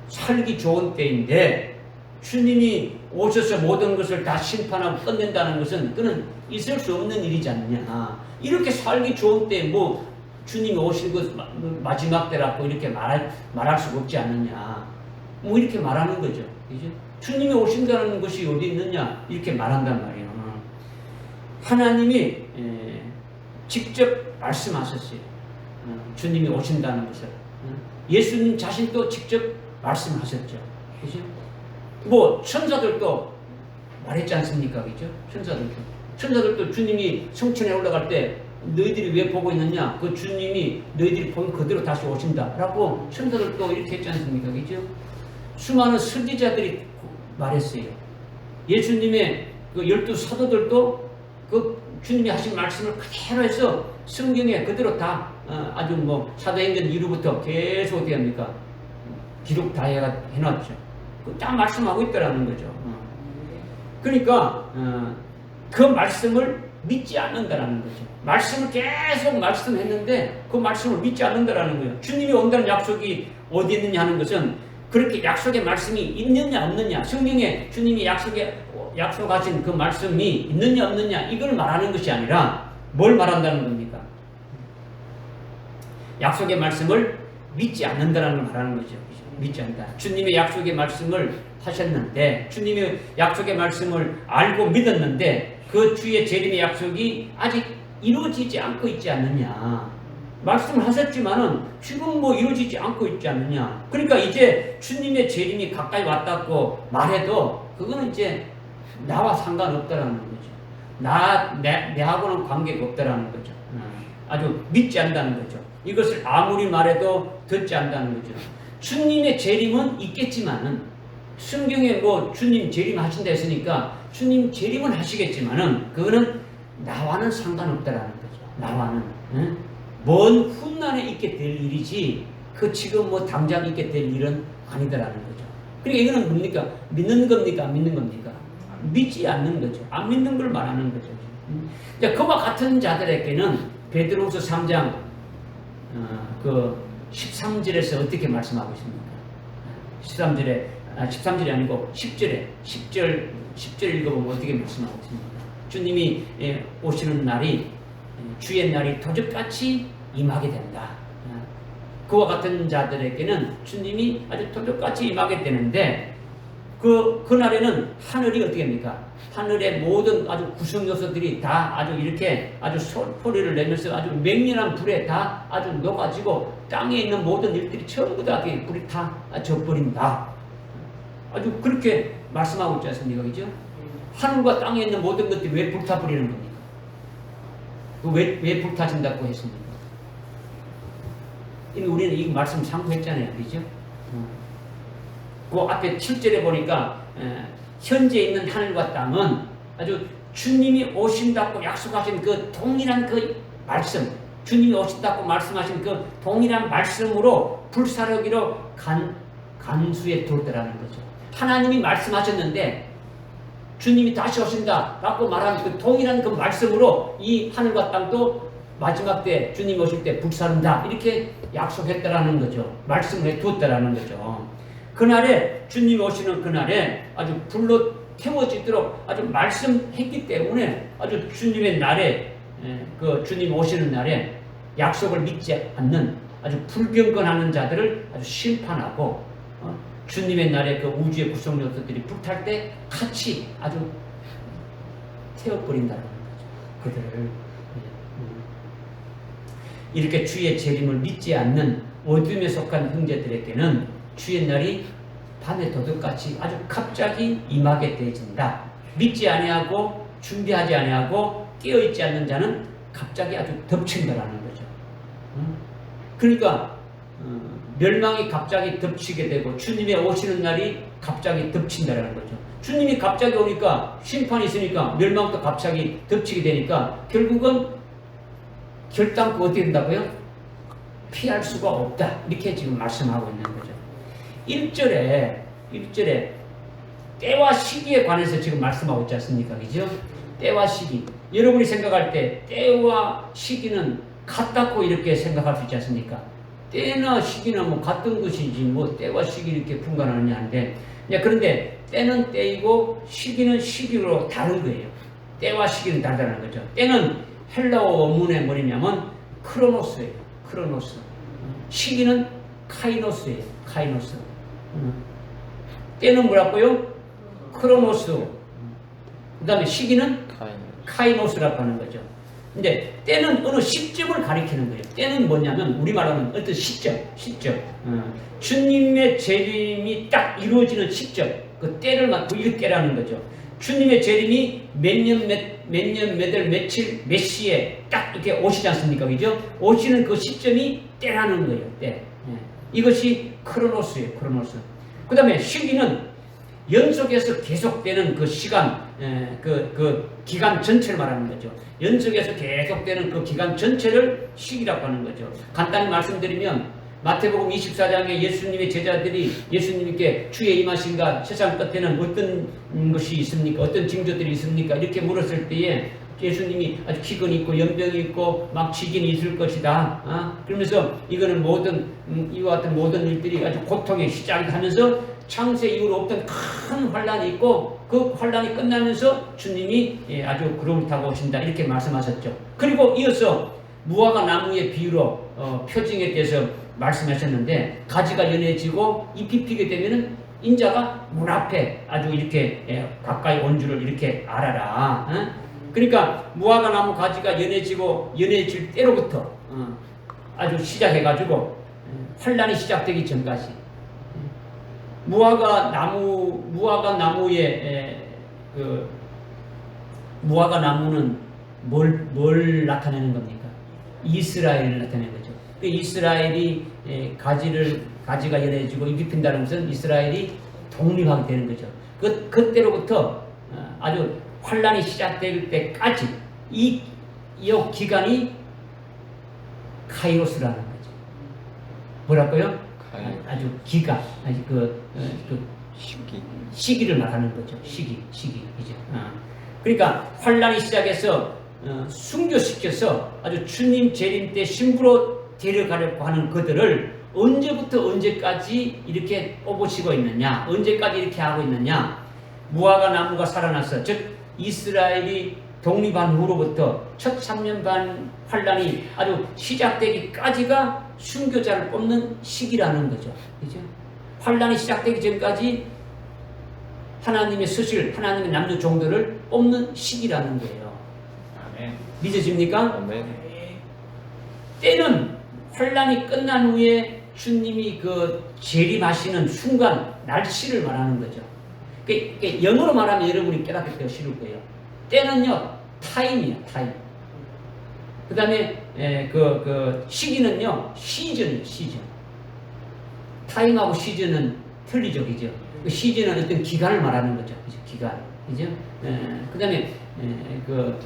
살기 좋은 때인데 주님이 오셔서 모든 것을 다 심판하고 끝낸다는 것은 그는 있을 수 없는 일이지 않느냐. 이렇게 살기 좋은 때 뭐 주님이 오실 것 마지막 때라고 이렇게 말할 수가 없지 않느냐. 뭐 이렇게 말하는 거죠. 그죠? 주님이 오신다는 것이 어디 있느냐. 이렇게 말한단 말이에요. 하나님이 직접 말씀하셨어요. 주님이 오신다는 것을. 예수님 자신도 직접 말씀하셨죠. 그죠? 뭐 천사들도 말했지 않습니까? 그죠? 천사들도 주님이 성천에 올라갈 때 너희들이 왜 보고 있느냐? 그 주님이 너희들이 본 그대로 다시 오신다 라고 천사들도 이렇게 했지 않습니까? 그죠? 수많은 선지자들이 말했어요. 예수님의 그 12사도들도 그 주님이 하신 말씀을 그대로 해서 성경에 그대로 다 아주 뭐 사도행전 이후부터 계속 어떻게 합니까? 기록 다 해놨죠. 딱 말씀하고 있더라는 거죠. 그러니까 그 말씀을 믿지 않는다라는 거죠. 말씀을 계속 말씀했는데 그 말씀을 믿지 않는다라는 거예요. 주님이 온다는 약속이 어디 있느냐 하는 것은 그렇게 약속의 말씀이 있느냐 없느냐, 성경에 주님이 약속하신 그 말씀이 있느냐 없느냐 이걸 말하는 것이 아니라 뭘 말한다는 겁니까? 약속의 말씀을 믿지 않는다는 걸 말하는 거죠. 믿지 않는다. 주님의 약속의 말씀을 하셨는데 주님의 약속의 말씀을 알고 믿었는데 그 주의 재림의 약속이 아직 이루어지지 않고 있지 않느냐. 말씀을 하셨지만은 지금 뭐 이루어지지 않고 있지 않느냐. 그러니까 이제 주님의 재림이 가까이 왔다고 말해도 그거는 이제 나와 상관없다라는 거죠. 내하고는 관계가 없다라는 거죠. 아주 믿지 않는다는 거죠. 이것을 아무리 말해도 듣지 않는다는 거죠. 주님의 재림은 있겠지만은 성경에 뭐 주님 재림 하신다 했으니까 주님 재림은 하시겠지만은 그거는 나와는 상관없다라는 거죠. 나와는 먼 훗날에 있게 될 일이지 그 지금 뭐 당장 있게 될 일은 아니다라는 거죠. 그러니까 이거는 뭡니까? 믿는 겁니까? 안 믿는 겁니까? 믿지 않는 거죠. 안 믿는 걸 말하는 거죠. 그와 같은 자들에게는 베드로후서 3장 그 13절에서 어떻게 말씀하고 있습니까? 13절이 아니고 10절 읽어보면 어떻게 말씀하고 있습니까? 주님이 오시는 날이 주의 날이 도적같이 임하게 된다. 그와 같은 자들에게는 주님이 아주 도적같이 임하게 되는데 그날에는 하늘이 어떻게 합니까? 하늘의 모든 아주 구성 요소들이 다 아주 이렇게 아주 소리를 내면서 아주 맹렬한 불에 다 아주 녹아지고 땅에 있는 모든 일들이 전부 다 불이 다 져버린다. 아주 그렇게 말씀하고 있지 않습니까? 그죠? 하늘과 땅에 있는 모든 것들이 왜 불타버리는 겁니까? 왜 불타진다고 했습니까? 이미 우리는 이 말씀 참고했잖아요. 그죠? 그 앞에 7절에 보니까 현재 있는 하늘과 땅은 아주 주님이 오신다고 약속하신 그 동일한 그 말씀, 주님이 오신다고 말씀하신 그 동일한 말씀으로 불사르기로 간수에 두었더라는 거죠. 하나님이 말씀하셨는데 주님이 다시 오신다라고 말한 그 동일한 그 말씀으로 이 하늘과 땅도 마지막 때 주님 오실 때 불사른다 이렇게 약속했다라는 거죠. 말씀을 해두었다라는 거죠. 그날에 주님 오시는 그날에 아주 불로 태워지도록 아주 말씀했기 때문에 아주 주님의 날에 그 주님 오시는 날에 약속을 믿지 않는 아주 불경건하는 자들을 아주 심판하고 주님의 날에 그 우주의 구성 요소들이 불탈 때 같이 아주 태워버린다는 거죠. 그들을 이렇게 주의 재림을 믿지 않는 어둠에 속한 형제들에게는 주의 날이 밤의 도둑같이 아주 갑자기 임하게 되어진다. 믿지 아니하고 준비하지 아니하고 깨어있지 않는 자는 갑자기 아주 덮친다라는 거죠. 그러니까 멸망이 갑자기 덮치게 되고 주님의 오시는 날이 갑자기 덮친다라는 거죠. 주님이 갑자기 오니까 심판이 있으니까 멸망도 갑자기 덮치게 되니까 결국은 결단코 어떻게 된다고요? 피할 수가 없다. 이렇게 지금 말씀하고 있는 거죠. 1절에 때와 시기에 관해서 지금 말씀하고 있지 않습니까? 그죠? 때와 시기. 여러분이 생각할 때 때와 시기는 같다고 이렇게 생각할 수 있지 않습니까? 때나 시기는 뭐 같은 것이지 뭐 때와 시기 이렇게 분간하느냐 하는데 그런데 때는 때이고 시기는 시기로 다른 거예요. 때와 시기는 다르다는 거죠. 때는 헬라어 원문의 뭐냐면 크로노스예요. 크로노스. 시기는 카이노스예요. 카이노스. 때는 뭐라고요? 크로노스. 그 다음에 시기는 카이노스라고 하는 거죠. 근데 때는 어느 시점을 가리키는 거예요. 때는 뭐냐면 우리말로는 어떤 시점. 주님의 재림이 딱 이루어지는 시점. 그 때를 맞고 이 때라는 거죠. 주님의 재림이 몇 년, 몇 월, 며칠, 몇 시에 딱 이렇게 오시지 않습니까? 그죠? 오시는 그 시점이 때라는 거예요. 때. 이것이 크로노스예요. 크로노스. 그 다음에 시기는 연속해서 계속되는 그 시간, 그 기간 전체를 말하는 거죠. 연속해서 계속되는 그 기간 전체를 시기라고 하는 거죠. 간단히 말씀드리면 마태복음 24장에 예수님의 제자들이 예수님께 주의 임하신가 세상 끝에는 어떤 것이 있습니까? 어떤 징조들이 있습니까? 이렇게 물었을 때에 예수님이 아주 기근이 있고 연병이 있고 막 지진이 있을 것이다. 그러면서 이거는 이와 같은 모든 일들이 아주 고통의 시작하면서 창세 이후로 없던 큰 환란이 있고 그 환란이 끝나면서 주님이 아주 구름을 타고 오신다 이렇게 말씀하셨죠. 그리고 이어서 무화과 나무의 비유로 표징에 대해서 말씀하셨는데 가지가 연해지고 잎이 피게 되면은 인자가 문 앞에 아주 이렇게 가까이 온 줄을 이렇게 알아라. 그러니까 무화과 나무 가지가 연해질 때로부터 아주 시작해가지고 환란이 시작되기 전까지 무화과 나무는 뭘 나타내는 겁니까? 이스라엘을 나타내는 거죠. 그 이스라엘이 가지가 연해지고 잎이 핀다는 것은 이스라엘이 독립하게 되는 거죠. 그때로부터 아주 환란이 시작될 때까지 이 기간이 카이로스라는 거죠. 뭐라고요? 아주 기간, 아주 시기를 말하는 거죠. 시기이죠. 그러니까 환란이 시작해서 순교시켜서 아주 주님 재림 때 신부로 데려가려고 하는 그들을 언제부터 언제까지 이렇게 뽑으시고 있느냐, 언제까지 이렇게 하고 있느냐. 무화과 나무가 살아나서 즉 이스라엘이 독립한 후로부터 첫 3년 반 환란이 아주 시작되기까지가 순교자를 뽑는 시기라는 거죠. 그죠? 환란이 시작되기 전까지 하나님의 서실, 하나님의 남녀 종들을 뽑는 시기라는 거예요. 아멘. 믿어집니까? 아멘. 때는 환란이 끝난 후에 주님이 그 재림하시는 순간 날씨를 말하는 거죠. 영어로 말하면 여러분이 깨닫게 되어 싫을 거예요. 때는요 타임이에요. 타임. 그 다음에 시기는요 시즌이에요. 시즌. 타임하고 시즌은 틀리죠. 그죠? 시즌은 어떤 기간을 말하는 거죠. 그죠? 기간. 그죠? 그 다음에 그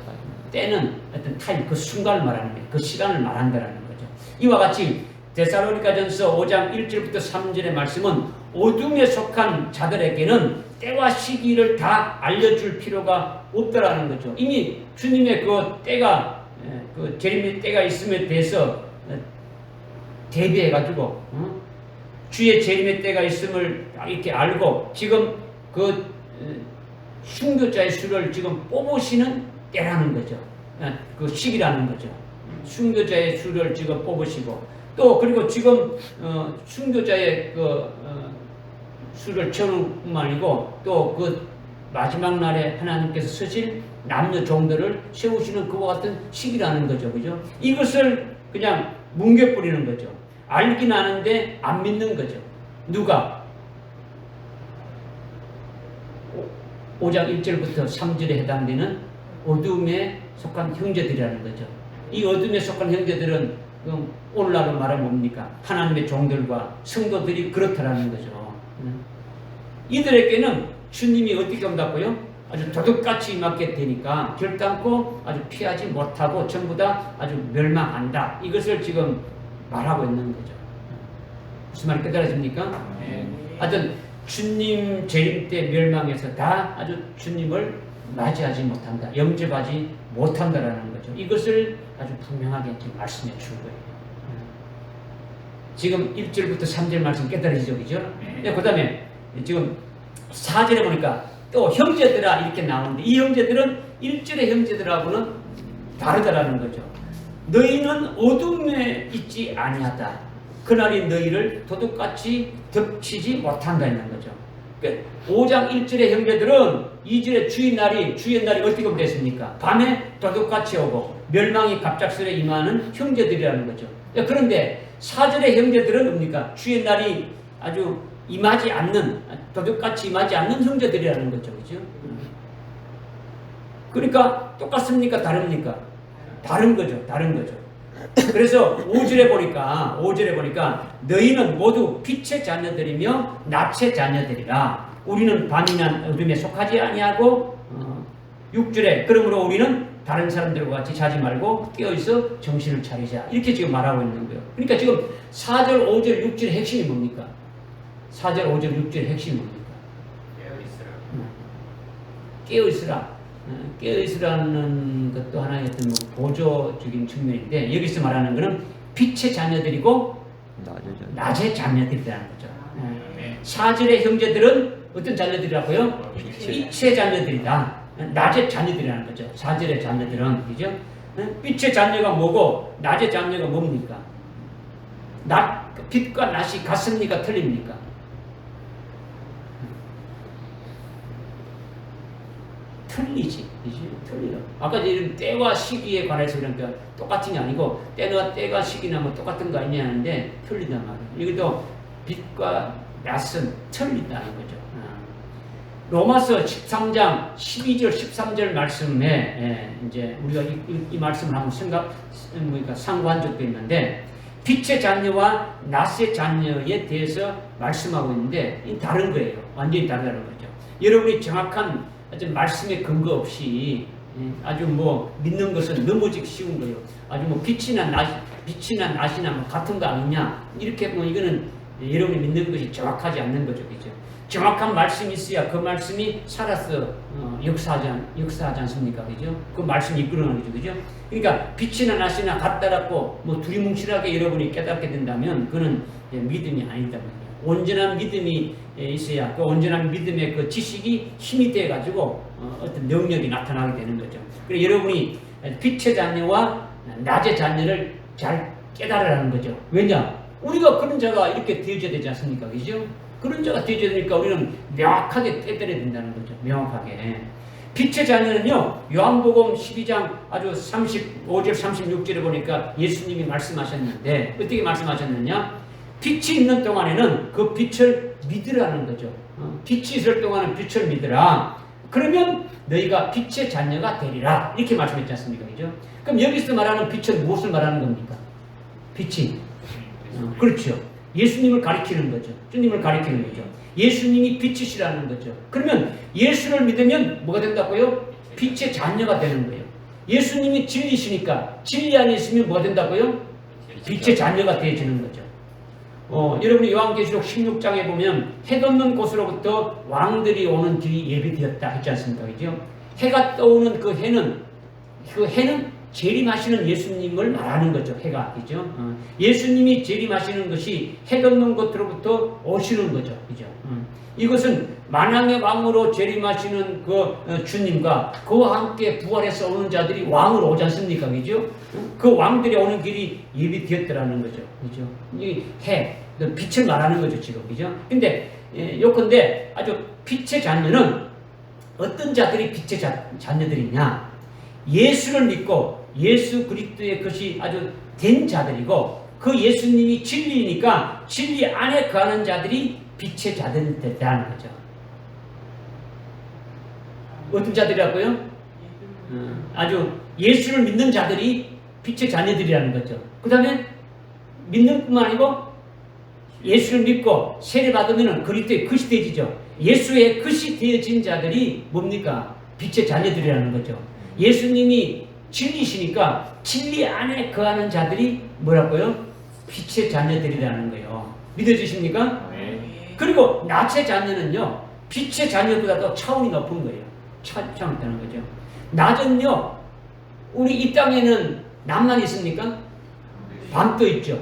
때는 어떤 타임, 그 순간을 말하는 거예요. 그 시간을 말한다라는 거죠. 이와 같이 데살로니가전서 5장 1절부터 3절의 말씀은 어둠에 속한 자들에게는 때와 시기를 다 알려줄 필요가 없다라는 거죠. 이미 주님의 그 때가, 그 재림의 때가 있음에 대해서 대비해가지고 주의 재림의 때가 있음을 이렇게 알고 지금 그 순교자의 수를 지금 뽑으시는 때라는 거죠. 그 시기라는 거죠. 순교자의 수를 지금 뽑으시고 또 그리고 지금 순교자의 그 수를 채우는 뿐만 아니고 또 그 마지막 날에 하나님께서 쓰실 남녀 종들을 세우시는 그와 같은 시기라는 거죠. 그죠? 이것을 그냥 뭉개뿌리는 거죠. 알긴 아는데 안 믿는 거죠. 누가? 5장 1절부터 3절에 해당되는 어둠에 속한 형제들이라는 거죠. 이 어둠에 속한 형제들은 오늘날로 말하면 뭡니까? 하나님의 종들과 성도들이 그렇다라는 거죠. 이들에게는 주님이 어떻게 온다고요? 아주 도둑같이 임하게 되니까 결단코 아주 피하지 못하고 전부 다 아주 멸망한다. 이것을 지금 말하고 있는 거죠. 무슨 말이 깨달아집니까? 하여튼 주님 재림 때 멸망해서 다 아주 주님을 맞이하지 못한다. 영접하지 못한다라는 거죠. 이것을 아주 분명하게 말씀해 준 거예요. 지금 1절부터 3절 말씀 깨달아지죠? 그죠? 그 다음에 지금 4절에 보니까 또 형제들아 이렇게 나오는데 이 형제들은 1절의 형제들하고는 다르다라는 거죠. 너희는 어둠에 있지 아니하다. 그날이 너희를 도둑같이 덮치지 못한다 있는 거죠. 5장 1절의 형제들은 2절의 주의 날이 어떻게 됐습니까? 밤에 도둑같이 오고 멸망이 갑작스레 임하는 형제들이라는 거죠. 그런데 4절의 형제들은 뭡니까? 주의 날이 아주 임하지 않는, 도둑같이 임하지 않는 형제들이라는 거죠. 그죠? 그러니까 똑같습니까? 다릅니까? 다른 거죠. 다른 거죠. 그래서 5절에 보니까 너희는 모두 빛의 자녀들이며 낮의 자녀들이라. 우리는 밤이나 어둠에 속하지 아니하고 6절에 그러므로 우리는 다른 사람들과 같이 자지 말고 깨어있어 정신을 차리자. 이렇게 지금 말하고 있는 거예요. 그러니까 지금 4절, 5절, 6절의 핵심이 뭡니까? 4절, 5절, 6절의 핵심이 뭡니까? 깨어있으라. 깨어있으라는 것도 하나의 어떤 보조적인 측면인데 여기서 말하는 것은 빛의 자녀들이고 낮의 자녀들이라는 거죠. 4절의 형제들은 어떤 자녀들이라고요? 빛의 자녀들이다. 낮의 자녀들이라는 거죠. 4절의 자녀들은 그죠? 빛의 자녀가 뭐고 낮의 자녀가 뭡니까? 빛과 낮이 같습니까? 틀립니까? 틀리지. 틀리다. 아까 이런 때와 시기에 관해서 그러니까 똑같은 게 아니고 때가 시기나 뭐 똑같은 거 아니냐 하는데 틀리단 말이에요. 이것도 빛과 낮은 틀린다는 거죠. 로마서 13장 12절 13절 말씀에 이제 우리가 이 말씀을 한번 상고한 적도 있는데 빛의 자녀와 낮의 자녀에 대해서 말씀하고 있는데 다른 거예요. 완전히 다르다는 거죠. 여러분이 정확한 아주 말씀에 근거 없이 아주 뭐 믿는 것은 넘어지기 쉬운 거예요. 아주 뭐 빛이나 낮이나 뭐 같은 거 아니냐 이렇게 뭐 이거는 여러분이 믿는 것이 정확하지 않는 거죠, 그죠? 정확한 말씀이 있어야 그 말씀이 살아서 역사하지 않습니까, 그죠? 그 말씀이 이끌어가는 거죠, 그죠? 그러니까 빛이나 낮이나 같다라고 뭐 두리뭉실하게 여러분이 깨닫게 된다면 그는 믿음이 아니다 말이에요. 온전한 믿음이 있어야 그 온전한 믿음의 그 지식이 힘이 돼 가지고 어떤 능력이 나타나게 되는 거죠. 그래서 여러분이 빛의 자녀와 낮의 자녀를 잘 깨달으라는 거죠. 왜냐? 우리가 그런 자가 이렇게 되어져야 되지 않습니까? 그죠? 그런 자가 되어져야 되니까 우리는 명확하게 깨달아야 된다는 거죠. 명확하게. 빛의 자녀는요, 요한복음 12장 아주 35절, 36절에 보니까 예수님이 말씀하셨는데, 어떻게 말씀하셨느냐? 빛이 있는 동안에는 그 빛을 믿으라는 거죠. 빛이 있을 동안은 빛을 믿으라. 그러면 너희가 빛의 자녀가 되리라. 이렇게 말씀했지 않습니까? 그죠? 그럼 여기서 말하는 빛은 무엇을 말하는 겁니까? 빛이. 그렇죠. 예수님을 가리키는 거죠. 주님을 가리키는 거죠. 예수님이 빛이시라는 거죠. 그러면 예수를 믿으면 뭐가 된다고요? 빛의 자녀가 되는 거예요. 예수님이 진리시니까 진리 안에 있으면 뭐가 된다고요? 빛의 자녀가 되어지는 거죠. 여러분이 요한계시록 16장에 보면 해 돋는 곳으로부터 왕들이 오는 길이 예비되었다 했지 않습니까? 그죠? 해가 떠오는 그 해는 재림하시는 예수님을 말하는 거죠. 해가. 그죠? 예수님이 재림하시는 것이 해 돋는 곳으로부터 오시는 거죠. 그죠? 이것은 만왕의 왕으로 재림하시는 그 주님과 그와 함께 부활해서 오는 자들이 왕으로 오지 않습니까? 그죠? 그 왕들이 오는 길이 예비되었더라는 거죠. 그죠? 이 해, 빛을 말하는 거죠, 지금. 그죠? 근데, 요컨대 아주 빛의 자녀는 어떤 자들이 빛의 자녀들이냐? 예수를 믿고 예수 그리스도의 것이 아주 된 자들이고 그 예수님이 진리니까 진리 안에 거하는 자들이 빛의 자들이라는 거죠. 어떤 자들이라고요? 아주 예수를 믿는 자들이 빛의 자녀들이라는 거죠. 그 다음에 믿는 뿐만 아니고 예수를 믿고 세례받으면 그리스도의 것이 되어지죠. 예수의 것이 되어진 자들이 뭡니까? 빛의 자녀들이라는 거죠. 예수님이 진리시니까 진리 안에 거하는 자들이 뭐라고요? 빛의 자녀들이라는 거예요. 믿어지십니까? 네. 그리고 낮의 자녀는요, 빛의 자녀보다도 차원이 높은 거예요. 차원이 있다는 거죠. 낮은요, 우리 이 땅에는 낮만 있습니까? 밤도 있죠.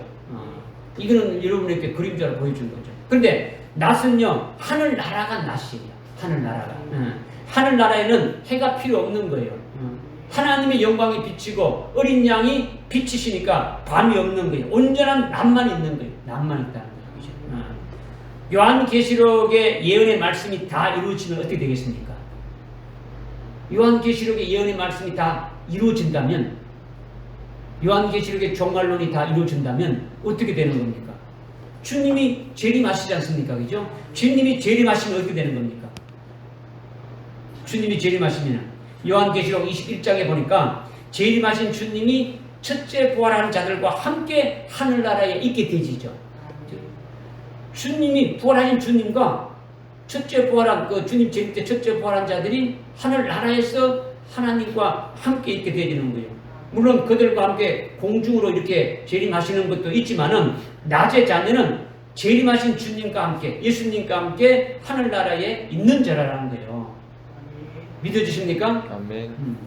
이거는 여러분에게 그림자로 보여준 거죠. 그런데 낮은요, 하늘나라가 낮이에요. 하늘나라가. 하늘나라에는 해가 필요 없는 거예요. 하나님의 영광이 비치고 어린 양이 비치시니까 밤이 없는 거예요. 온전한 낮만 있는 거예요. 낮만 있다는 거죠. 요한계시록의 예언의 말씀이 다 이루어지면 어떻게 되겠습니까? 요한계시록의 예언의 말씀이 다 이루어진다면, 요한계시록의 종말론이 다 이루어진다면 어떻게 되는 겁니까? 주님이 재림하시지 않습니까? 그죠? 주님이 재림하시면 어떻게 되는 겁니까? 주님이 재림하시면 요한계시록 21장에 보니까 재림하신 주님이 첫째 부활하는 자들과 함께 하늘나라에 있게 되지죠. 주님이 부활하신 주님과 첫째 부활한 그 주님 재림 때 첫째 부활한 자들이 하늘나라에서 하나님과 함께 있게 되지는 거예요. 물론 그들과 함께 공중으로 이렇게 재림하시는 것도 있지만은 낮의 자녀는 재림하신 주님과 함께 예수님과 함께 하늘나라에 있는 자라는 거예요. 믿어지십니까? 아멘.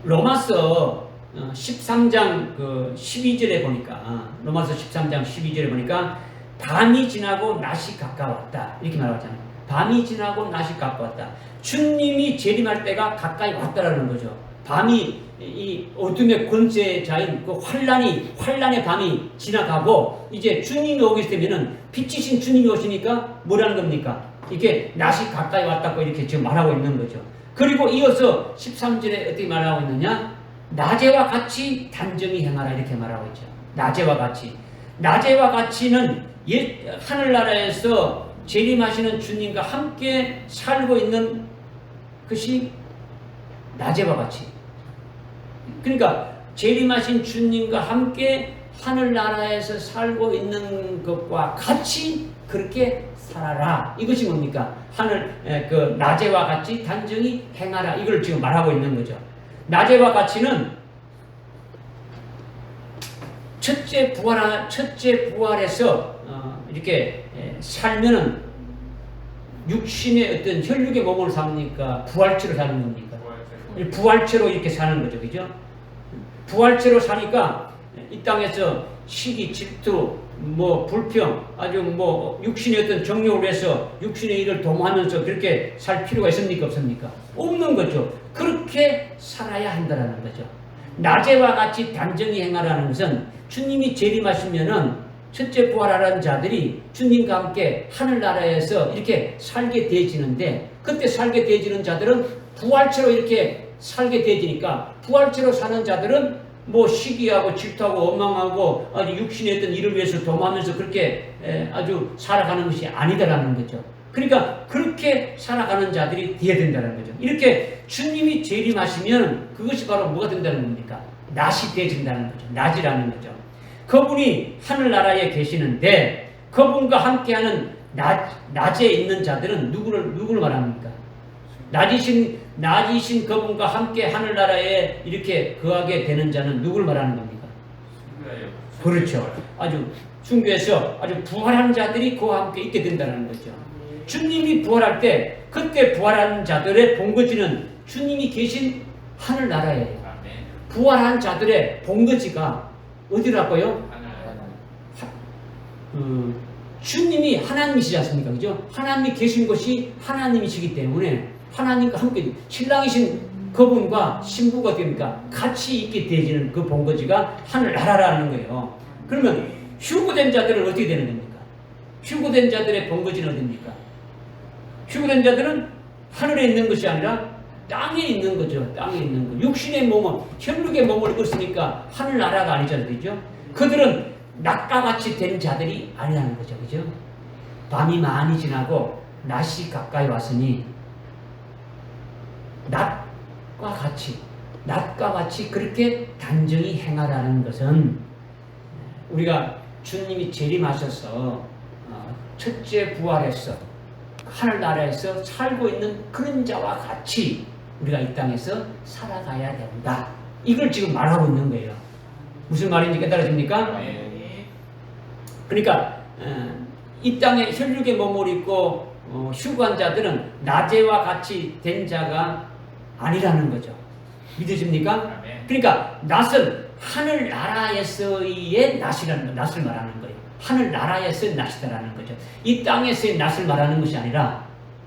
로마서 13장 12절에 보니까 로마서 13장 12절에 보니까 밤이 지나고 낮이 가까웠다 이렇게 말하잖아요. 밤이 지나고 낮이 가까웠다. 주님이 재림할 때가 가까이 왔다라는 거죠. 밤이 이 어둠의 권세자인 그 환란의 밤이 지나가고 이제 주님이 오게 되면은 빛이신 주님이 오시니까 뭐라는 겁니까? 이게 낮이 가까이 왔다고 이렇게 지금 말하고 있는 거죠. 그리고 이어서 13절에 어떻게 말하고 있느냐? 낮에와 같이 단정히 행하라 이렇게 말하고 있죠. 낮에와 같이. 낮에와 같이는 하늘나라에서 재림하시는 주님과 함께 살고 있는 것이 낮에와 같이. 그러니까 재림하신 주님과 함께 하늘나라에서 살고 있는 것과 같이 그렇게 살아라. 이것이 뭡니까? 낮에와 같이 단정히 행하라. 이걸 지금 말하고 있는 거죠. 낮에와 같이는 첫째 부활에서 이렇게 살면은 육신의 어떤 혈육의 몸을 삽니까? 부활체로 사는 겁니까? 부활체로 이렇게 사는 거죠. 그죠? 부활체로 사니까 이 땅에서 시기, 질투, 불평, 아주 육신의 어떤 정욕을 위해서 육신의 일을 도모하면서 그렇게 살 필요가 있습니까? 없습니까? 없는 거죠. 그렇게 살아야 한다는 거죠. 낮에와 같이 단정히 행하라는 것은 주님이 재림하시면은 첫째 부활하는 자들이 주님과 함께 하늘나라에서 이렇게 살게 되어지는데 그때 살게 되어지는 자들은 부활체로 이렇게 살게 되어지니까 부활체로 사는 자들은 시기하고 질투하고 원망하고 아주 육신의 어떤 일을 위해서 도모하면서 그렇게 아주 살아가는 것이 아니다라는 거죠. 그러니까 그렇게 살아가는 자들이 되어야 된다는 거죠. 이렇게 주님이 재림하시면 그것이 바로 뭐가 된다는 겁니까? 낮이 되어진다는 거죠. 낮이라는 거죠. 그분이 하늘나라에 계시는데 그분과 함께하는 낮에 있는 자들은 누구를 말합니까? 낮이신 낮이신 그분과 함께 하늘나라에 이렇게 거하게 되는 자는 누굴 말하는 겁니까? 그렇죠. 아주 순교해서 아주 부활한 자들이 그와 함께 있게 된다는 거죠. 주님이 부활할 때 그때 부활한 자들의 본거지는 주님이 계신 하늘나라예요. 부활한 자들의 본거지가 어디라고요? 주님이 하나님이시지 않습니까? 그죠? 하나님이 계신 것이 하나님이시기 때문에 하나님과 함께 신랑이신 그분과 신부가 됩니까? 같이 있게 되지는 그 본거지가 하늘나라라는 거예요. 그러면 휴거된 자들은 어떻게 되는 겁니까? 휴거된 자들의 본거지는 어디입니까? 휴거된 자들은 하늘에 있는 것이 아니라 땅에 있는 거죠. 땅에 있는 거. 육신의 몸은 혈육의 몸을 입었으니까 하늘나라가 아니잖아요. 그죠? 그들은 낮과 같이 된 자들이 아니라는 거죠. 그죠? 밤이 많이 지나고 낮이 가까이 왔으니 낮과 같이 그렇게 단정히 행하라는 것은 우리가 주님이 재림하셔서 첫째 부활해서 하늘나라에서 살고 있는 그런 자와 같이 우리가 이 땅에서 살아가야 된다. 이걸 지금 말하고 있는 거예요. 무슨 말인지 깨달아집니까? 그러니까 이 땅에 혈육의 몸을 입고 휴거한 자들은 낮에와 같이 된 자가 아니라는 거죠. 믿으십니까? 그러니까 낮은 하늘나라에서의 낮을 말하는 거예요. 하늘나라에서의 낮이다라는 거죠. 이 땅에서의 낮을 말하는 것이 아니라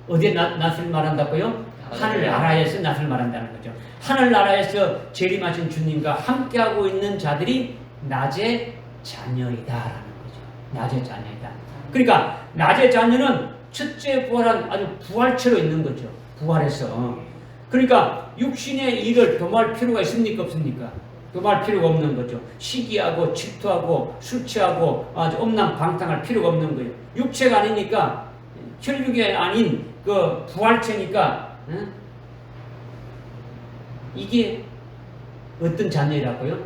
어디에 낮을 말한다고요? 하늘나라에서 낮을 말한다는 거죠. 하늘나라에서 재림하신 주님과 함께하고 있는 자들이 낮의 자녀이다라는 거죠. 낮의 자녀이다. 그러니까 낮의 자녀는 첫째 부활한 아주 부활체로 있는 거죠. 부활해서. 그러니까 육신의 일을 도모할 필요가 있습니까? 없습니까? 도모할 필요가 없는 거죠. 시기하고 질투하고 술 취하고 아주 엄랑방탕할 필요가 없는 거예요. 육체가 아니니까 혈육이 아닌 그 부활체니까 이게 어떤 자녀이라고요?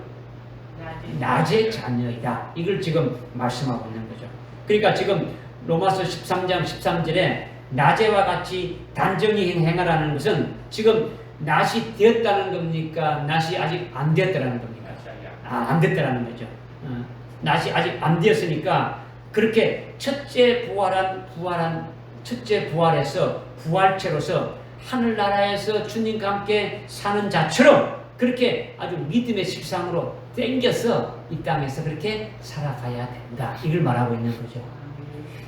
낮의 자녀이다. 이걸 지금 말씀하고 있는 거죠. 그러니까 지금 로마서 13장 13절에 낮에와 같이 단정히 행하라는 것은 지금 낮이 되었다는 겁니까? 낮이 아직 안 되었다는 겁니까? 안 됐다는 거죠. 낮이 아직 안 되었으니까 그렇게 첫째 부활해서 부활체로서 하늘나라에서 주님과 함께 사는 자처럼 그렇게 아주 믿음의 실상으로 땡겨서 이 땅에서 그렇게 살아가야 된다. 이걸 말하고 있는 거죠.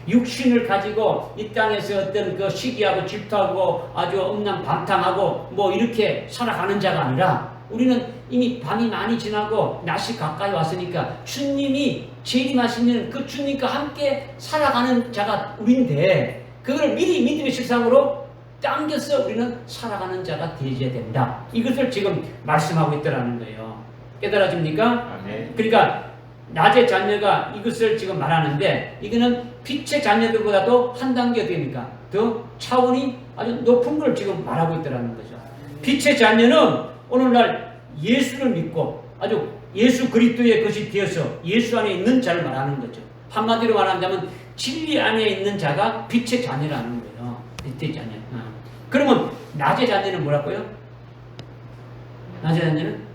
육신을 가지고 이 땅에서 어떤 그 시기하고 질투하고 아주 엄랑방탕하고 뭐 이렇게 살아가는 자가 아니라 우리는 이미 밤이 많이 지나고 낮이 가까이 왔으니까 주님이 재림하시는 그 주님과 함께 살아가는 자가 우리인데 그걸 미리 믿음의 실상으로 당겨서 우리는 살아가는 자가 되어야 된다. 이것을 지금 말씀하고 있다는 거예요. 깨달아집니까? 그러니까 낮의 자녀가 이것을 지금 말하는데 이거는 빛의 자녀들보다도 한 단계 됩니까? 더 차원이 아주 높은 걸 지금 말하고 있다는 거죠. 빛의 자녀는 오늘날 예수를 믿고 아주 예수 그리스도의 것이 되어서 예수 안에 있는 자를 말하는 거죠. 한마디로 말한다면 진리 안에 있는 자가 빛의 자녀라는 거예요. 빛의 자녀. 그러면 낮의 자녀는 뭐라고요? 낮의 자녀는?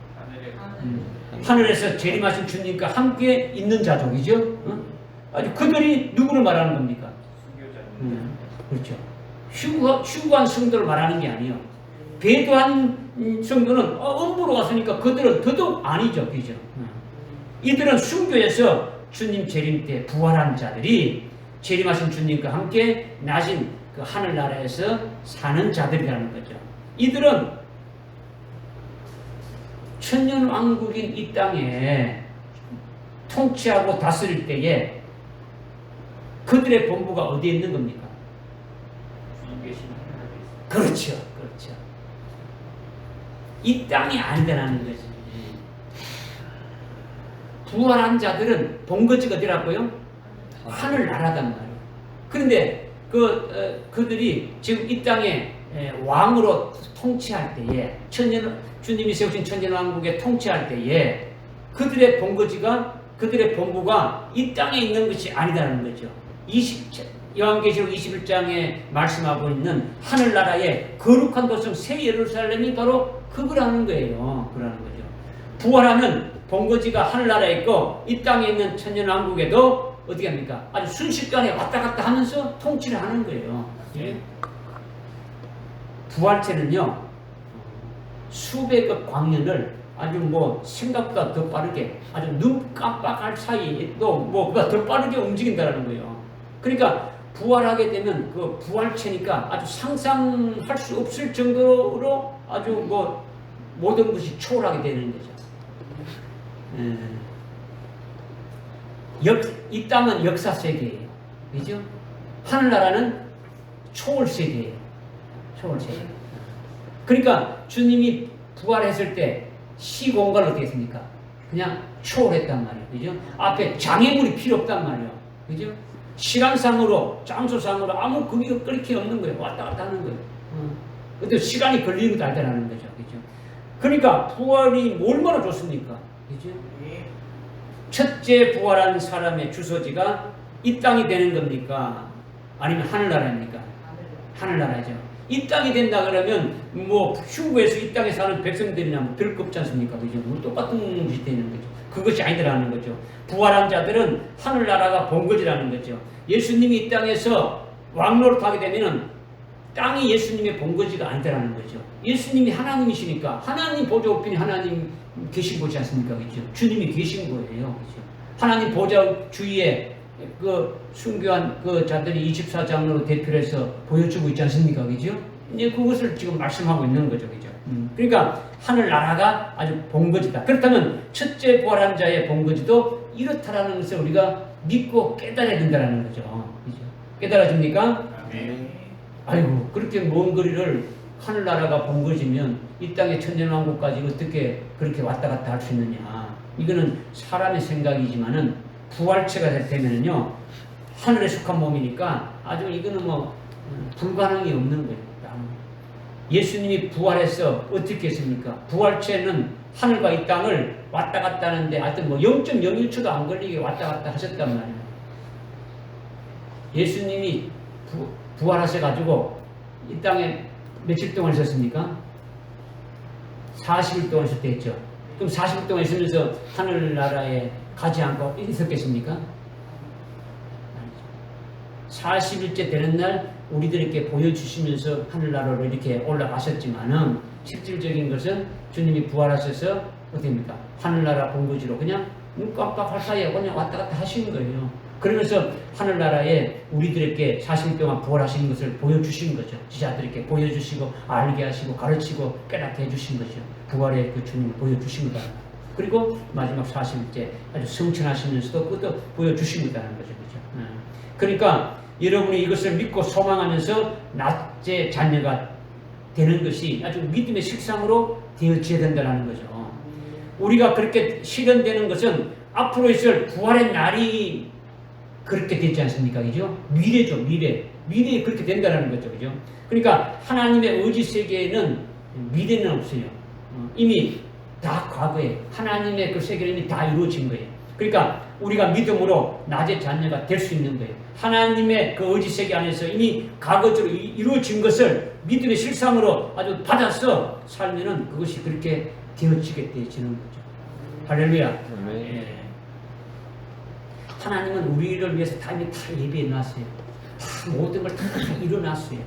하늘에서 재림하신 주님과 함께 있는 자족이죠. 아주 그들이 누구를 말하는 겁니까? 그렇죠. 휴거한 성도를 말하는 게 아니에요. 배도한 성도는 음부로 갔으니까 그들은 더더욱 아니죠. 그죠? 이들은 순교해서 주님 재림 때 부활한 자들이 재림하신 주님과 함께 나신 그 하늘나라에서 사는 자들이라는 거죠. 이들은 천년왕국인 이 땅에 통치하고 다스릴 때에 그들의 본부가 어디에 있는 겁니까? 그렇죠. 그렇죠. 이 땅이 아니다라는 거지. 부활한 자들은 본거지가 어디라고요? 하늘나라단 말이에요. 그런데 그들이 지금 이 땅에 왕으로 통치할 때에 주님이 세우신 천년왕국에 통치할 때에 그들의 본부가 이 땅에 있는 것이 아니다는 거죠. 요한계시록 21장에 말씀하고 있는 하늘나라의 거룩한 도성 새 예루살렘이 바로 그거라는 거예요. 그러는 거죠. 부활하면 본거지가 하늘나라에 있고 이 땅에 있는 천년왕국에도 어떻게 합니까? 아주 순식간에 왔다 갔다 하면서 통치를 하는 거예요. 예? 부활체는요, 수백억 광년을 아주 뭐 생각보다 더 빠르게, 아주 눈 깜빡할 사이에도 뭐가 더 빠르게 움직인다는 거예요. 그러니까 부활하게 되면 그 부활체니까 아주 상상할 수 없을 정도로 아주 뭐 모든 것이 초월하게 되는 거죠. 이 땅은 역사 세계예요. 그죠? 하늘나라는 초월 세계예요. 초월 세계. 그러니까 주님이 부활했을 때 시공간은 어떻게 했습니까? 그냥 초월했단 말이에요. 그죠? 앞에 장애물이 필요 없단 말이에요. 그죠? 시간상으로, 장소상으로 아무 거기가 끊을 게 없는 거예요. 왔다 갔다 하는 거예요. 근데 시간이 걸리는 것도 알다라는 거죠. 그죠? 그러니까 부활이 얼마나 좋습니까? 그죠? 첫째 부활한 사람의 주소지가 이 땅이 되는 겁니까? 아니면 하늘나라입니까? 하늘나라죠. 이 땅이 된다 그러면 뭐 휴거에서 이 땅에 사는 백성들이나 뭐 별거 없지 않습니까? 그죠? 뭐 똑같은 짓이 되는 거죠. 그것이 아니더라는 거죠. 부활한 자들은 하늘나라가 본거지라는 거죠. 예수님이 이 땅에서 왕노릇하게 되면은 땅이 예수님의 본거지가 아니더라는 거죠. 예수님이 하나님이시니까 하나님 보좌 우편에 하나님 계신 곳이 않습니까? 그죠? 주님이 계신 거예요. 그죠? 하나님 보좌 주위에 그 순교한 그 자들이 24장로로 대표해서 보여주고 있지 않습니까? 그죠? 이제 그것을 지금 말씀하고 있는 거죠. 그죠? 그러니까 하늘나라가 아주 본거지다. 그렇다면 첫째 부활한 자의 본거지도 이렇다라는 것을 우리가 믿고 깨달아야 된다는 거죠. 그죠? 깨달아집니까? 아이고, 그렇게 먼 거리를 하늘나라가 본거지면 이 땅의 천년왕국까지 어떻게 그렇게 왔다 갔다 할 수 있느냐. 이거는 사람의 생각이지만은 부활체가 되면은요, 하늘에 속한 몸이니까 아주 이거는 뭐 불가능이 없는 거예요. 예수님이 부활해서 어떻게 했습니까? 부활체는 하늘과 이 땅을 왔다 갔다 하는데 하여튼 뭐 0.01초도 안 걸리게 왔다 갔다 하셨단 말이에요. 예수님이 부활하셔가지고 이 땅에 며칠 동안 있었습니까? 40일 동안 있었다 했죠. 그럼 40일 동안 있으면서 하늘나라에 가지 않고 있었겠습니까? 40일째 되는 날 우리들에게 보여주시면서 하늘나라로 이렇게 올라가셨지만은 실질적인 것은 주님이 부활하셔서 어떻게입니까? 하늘나라 본거지로 그냥 눈 깜빡할 사이에 그냥 왔다 갔다 하시는 거예요. 그러면서 하늘나라에 우리들에게 40일 동안 부활하신 것을 보여주신 거죠. 지자들에게 보여주시고 알게 하시고 가르치고 깨닫게 해주신 거죠. 부활의 그 주님을 보여주신 거다. 그리고 마지막 40일째 아주 성천하시면서도 그것도 보여주신 거다는 거죠. 그렇죠? 그러니까 여러분이 이것을 믿고 소망하면서 낫의 자녀가 되는 것이 아주 믿음의 식상으로 되어져야 된다는 거죠. 우리가 그렇게 실현되는 것은 앞으로 있을 부활의 날이 그렇게 되지 않습니까? 그죠? 미래죠, 미래. 미래에 그렇게 된다는 거죠. 그죠? 그러니까 하나님의 의지 세계에는 미래는 없어요. 이미 다 과거에 하나님의 그 세계는 이미 다 이루어진 거예요. 그러니까 우리가 믿음으로 낮의 자녀가 될 수 있는 거예요. 하나님의 그 의지 세계 안에서 이미 과거적으로 이루어진 것을 믿음의 실상으로 아주 받아서 살면은 그것이 그렇게 되어지게 되어지는 거죠. 할렐루야. 네. 하나님은 우리를 위해서 다 이미 다 예비해 놨어요. 다 모든 걸 다 이뤄놨어요.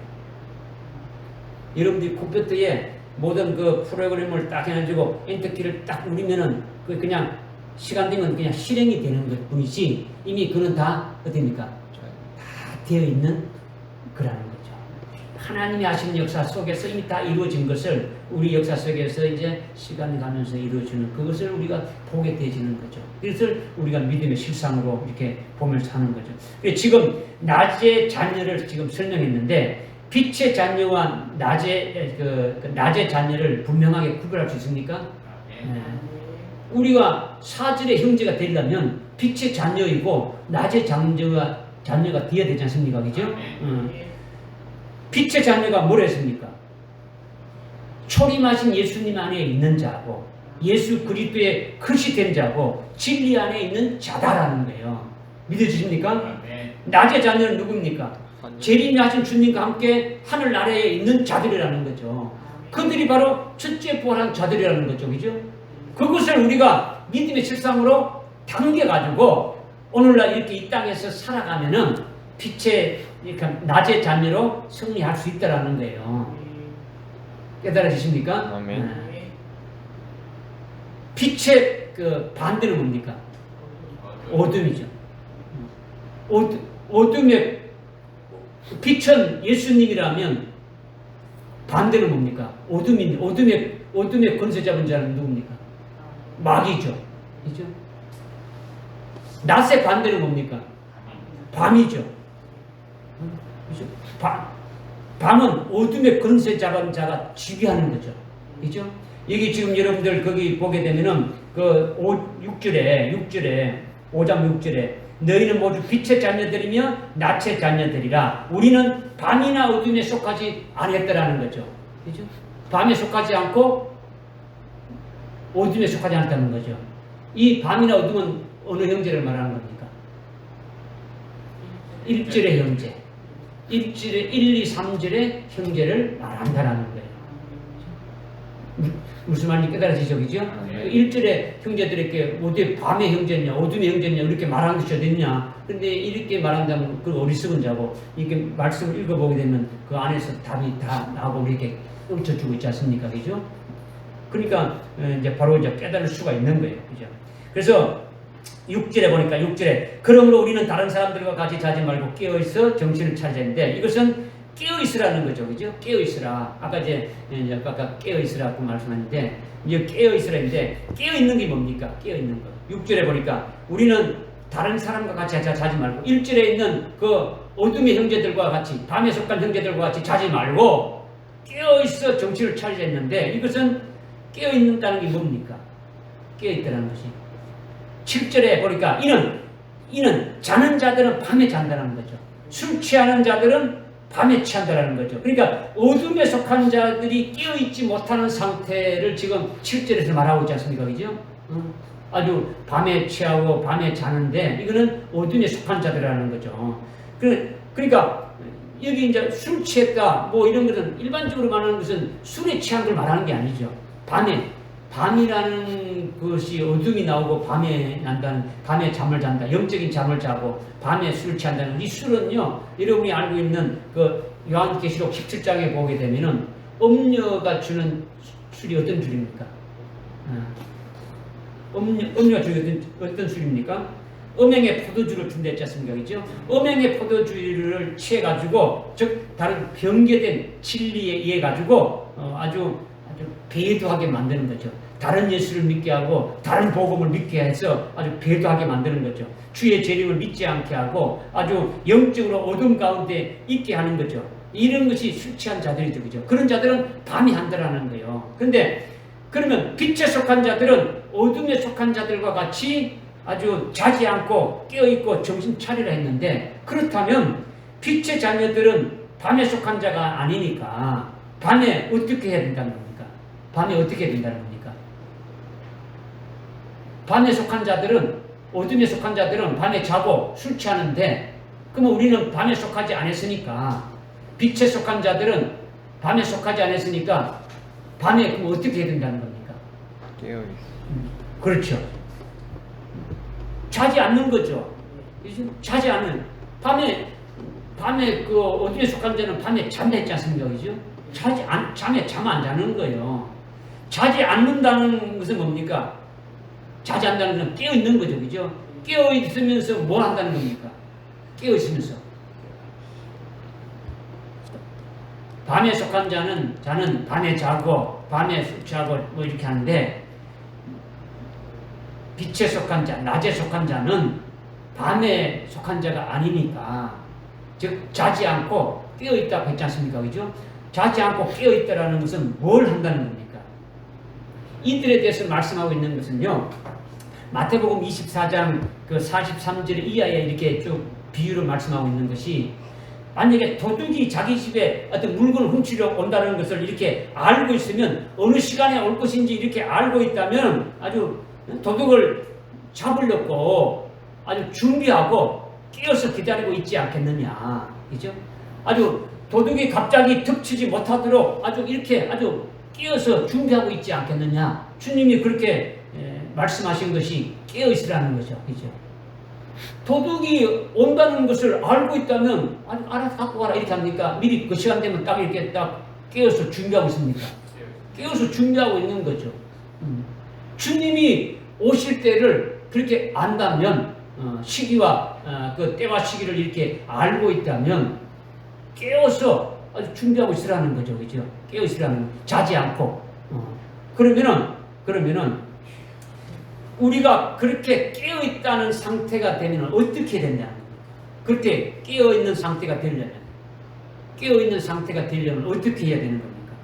여러분들이 컴퓨터에 모든 그 프로그램을 딱 해가지고 엔터키를 딱 누르면은 그 그냥 시간 되면 그냥 실행이 되는 것 뿐이지 이미 그는 다 어떻습니까? 다 되어 있는 거라는 거죠. 하나님이 하시는 역사 속에서 이미 다 이루어진 것을 우리 역사 속에서 이제 시간이 가면서 이루어지는 그것을 우리가 보게 되어지는 거죠. 이것을 우리가 믿음의 실상으로 이렇게 보면서 하는 거죠. 지금 낮의 자녀를 지금 설명했는데 빛의 자녀와 낮의 자녀를 분명하게 구별할 수 있습니까? 네. 우리가 사질의 형제가 되려면 빛의 자녀이고 낮의 자녀가 되어야 되지 않습니까? 그죠? 빛의 자녀가 뭘 했습니까? 초림하신 예수님 안에 있는 자고 예수 그리스도의 크시 된 자고 진리 안에 있는 자다라는 거예요. 믿어지십니까? 낮의 자녀는 누굽니까? 재림하신 주님과 함께 하늘 나라에 있는 자들이라는 거죠. 그들이 바로 첫째 부활한 자들이라는 거죠. 그죠? 그것을 우리가 믿음의 실상으로 당겨가지고 오늘날 이렇게 이 땅에서 살아가면은 빛의, 그러니까 낮의 자녀로 승리할 수 있다라는 거예요. 깨달아지십니까? 아멘. 빛의 그 반대는 뭡니까? 어둠이죠. 어둠의 빛은 예수님이라면 반대는 뭡니까? 어둠의 권세 잡은 자는 누굽니까? 마귀죠. 그죠? 낮의 반대는 뭡니까? 밤이죠. 그죠? 밤은 어둠의 권세 잡은 자가 지배하는 거죠. 그죠? 여기 지금 여러분들 거기 보게 되면은 그 5장 6절에 너희는 모두 빛의 자녀들이며 낮의 자녀들이라. 우리는 밤이나 어둠에 속하지 아니했더라는 거죠. 그죠? 밤에 속하지 않고 어둠에 속하지 않다는 거죠. 이 밤이나 어둠은 어느 형제를 말하는 겁니까? 1절의 형제. 1절의 1, 2, 3절의 형제를 말한다라는 거예요. 무슨 말인지 깨달아지죠? 그죠? 1절의 형제들에게 어디 밤의 형제냐, 어둠의 형제냐, 이렇게 말하는 것이 어딨냐. 근데 이렇게 말한다면 그 어리석은 자고, 이렇게 말씀을 읽어보게 되면 그 안에서 답이 다 나오고 이렇게 읊혀주고 있지 않습니까? 그죠? 그러니까 이제 바로 이제 깨달을 수가 있는 거예요. 그죠? 그래서 6절에 보니까 6절에 그러므로 우리는 다른 사람들과 같이 자지 말고 깨어있어 정신을 차려야 되는데, 이것은 깨어있으라는 거죠. 그죠? 깨어있으라. 아까 아까 깨어있으라고 말씀하는데, 이제 깨어있으라 했는데, 깨어있는 게 뭡니까? 깨어있는 거. 6절에 보니까 우리는 다른 사람과 같이 자지 말고, 1절에 있는 그 어둠의 형제들과 같이, 밤에 속한 형제들과 같이 자지 말고, 깨어있어 정신을 차려야 했는데, 이것은 깨어있는다는 게 뭡니까? 깨어있다는 것이. 7절에 보니까 이는 자는 자들은 밤에 잔다는 거죠. 술 취하는 자들은 밤에 취한다는 거죠. 그러니까 어둠에 속한 자들이 깨어있지 못하는 상태를 지금 7절에서 말하고 있지 않습니까? 그죠? 아주 밤에 취하고 밤에 자는데, 이거는 어둠에 속한 자들이라는 거죠. 그러니까 여기 이제 술 취했다 뭐 이런 것은 일반적으로 말하는 것은 술에 취한 걸 말하는 게 아니죠. 밤이라는 것이 어둠이 나오고 밤에 잠을 잔다. 영적인 잠을 자고 밤에 술을 취한다는 이 술은요, 여러분이 알고 있는 그 요한계시록 17장에 보게 되면은 음료가 주는 술이 어떤 술입니까? 음료가 주는 어떤 술입니까? 음행의 포도주를 준다 했지 않습니까? 그죠? 음행의 포도주를 취해가지고, 즉 다른 변개된 진리에 의해 가지고 아주 배도하게 만드는 거죠. 다른 예수를 믿게 하고 다른 복음을 믿게 해서 아주 배도하게 만드는 거죠. 주의 재림을 믿지 않게 하고 아주 영적으로 어둠 가운데 있게 하는 거죠. 이런 것이 술 취한 자들이죠. 그죠? 그런 자들은 밤이 한다라는 거예요. 근데 그러면 빛에 속한 자들은 어둠에 속한 자들과 같이 아주 자지 않고 깨어있고 정신 차리라 했는데, 그렇다면 빛의 자녀들은 밤에 속한 자가 아니니까 밤에 어떻게 해야 된다는 겁니까? 밤에 어떻게 해야 된다는 겁니까? 밤에 속한 자들은, 어둠에 속한 자들은 밤에 자고 술 취하는데, 그러면 우리는 밤에 속하지 않았으니까, 빛에 속한 자들은 밤에 속하지 않았으니까 밤에 그럼 어떻게 해야 된다는 겁니까? 깨어있어. 그렇죠. 자지 않는 거죠. 자지 않는. 밤에 그 어둠에 속한 자는 밤에 잠다 했지 않습니까? 그죠? 잠에 잠 안 자는 거예요. 자지 않는다는 것은 뭡니까? 자지 않는다는 것은 깨어있는 거죠. 그죠? 깨어있으면서 뭘 한다는 겁니까? 깨어있으면서. 밤에 속한 자는 밤에 자고, 밤에 자고 뭐 이렇게 하는데, 빛에 속한 자, 낮에 속한 자는 밤에 속한 자가 아니니까, 즉 자지 않고 깨어있다고 했지 않습니까? 그죠? 자지 않고 깨어있다라는 것은 뭘 한다는 겁니까? 이들에 대해서 말씀하고 있는 것은요, 마태복음 24장 그 43절 이하에 이렇게 쭉 비유로 말씀하고 있는 것이, 만약에 도둑이 자기 집에 어떤 물건을 훔치려 온다는 것을 이렇게 알고 있으면, 어느 시간에 올 것인지 이렇게 알고 있다면 아주 도둑을 잡으려고 아주 준비하고 끼어서 기다리고 있지 않겠느냐. 그죠? 아주 도둑이 갑자기 덮치지 못하도록 아주 이렇게 아주 끼어서 준비하고 있지 않겠느냐. 주님이 그렇게 말씀하신 것이 깨어 있으라는 거죠. 그죠? 도둑이 온다는 것을 알고 있다면 알아서 갖고 가라 이렇게 합니까? 미리 그 시간 되면 딱 이렇게 딱 깨어서 준비하고 있습니까? 깨어서 준비하고 있는 거죠. 주님이 오실 때를 그렇게 안다면 시기와 그 때와 시기를 이렇게 알고 있다면 깨어서 아주 준비하고 있으라는 거죠. 그죠? 깨어 있으라는 거. 자지 않고. 그러면은 우리가 그렇게 깨어 있다는 상태가 되면 어떻게 되냐? 그렇게 깨어 있는 상태가 되려면 어떻게 해야 되는 겁니까?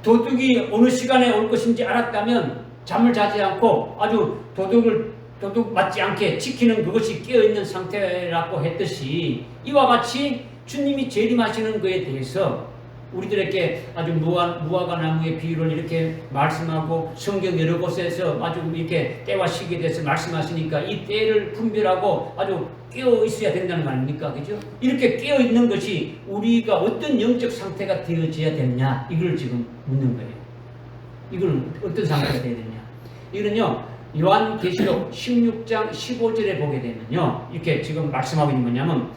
도둑이 어느 시간에 올 것인지 알았다면 잠을 자지 않고 아주 도둑 맞지 않게 지키는 그것이 깨어 있는 상태라고 했듯이 이와 같이 주님이 재림하시는 것에 대해서 우리들에게 아주 무화과 나무의 비유를 이렇게 말씀하고 성경 여러 곳에서 아주 이렇게 때와 시기에 대해서 말씀하시니까 이 때를 분별하고 아주 깨어 있어야 된다는 거 아닙니까? 그죠? 이렇게 깨어 있는 것이 우리가 어떤 영적 상태가 되어져야 되느냐 이걸 지금 묻는 거예요. 이걸 어떤 상태가 되어야 되느냐? 이거는요 요한계시록 16장 15절에 보게 되면요 이렇게 지금 말씀하고 있는 거냐면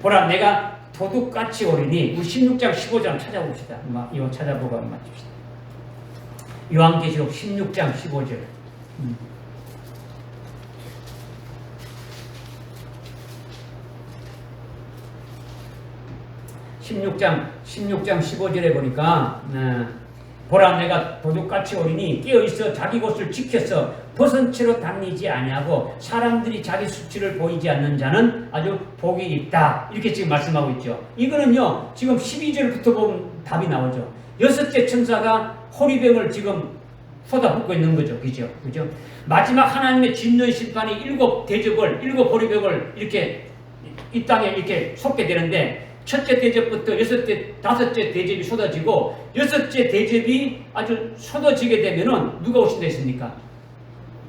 보라 내가 도둑같이 오리니 우리 16장 15장 찾아봅시다. 이거 찾아보고 맞춥시다. 요한계시록 16장 15절 16장 15절에 보니까 보라 내가 도둑같이 오리니 깨어있어 자기 곳을 지켜서 벗은 채로 다니지 아니하고 사람들이 자기 수치를 보이지 않는 자는 아주 복이 있다. 이렇게 지금 말씀하고 있죠. 이거는요 지금 12절부터 보면 답이 나오죠. 여섯째 천사가 호리병을 지금 쏟아붓고 있는 거죠. 그죠? 마지막 하나님의 진노의 심판이 일곱 호리병을 이렇게 이 땅에 이렇게 쏟게 되는데 첫째 대접부터 다섯째 대접이 쏟아지고 여섯째 대접이 아주 쏟아지게 되면은 누가 오신다 했습니까?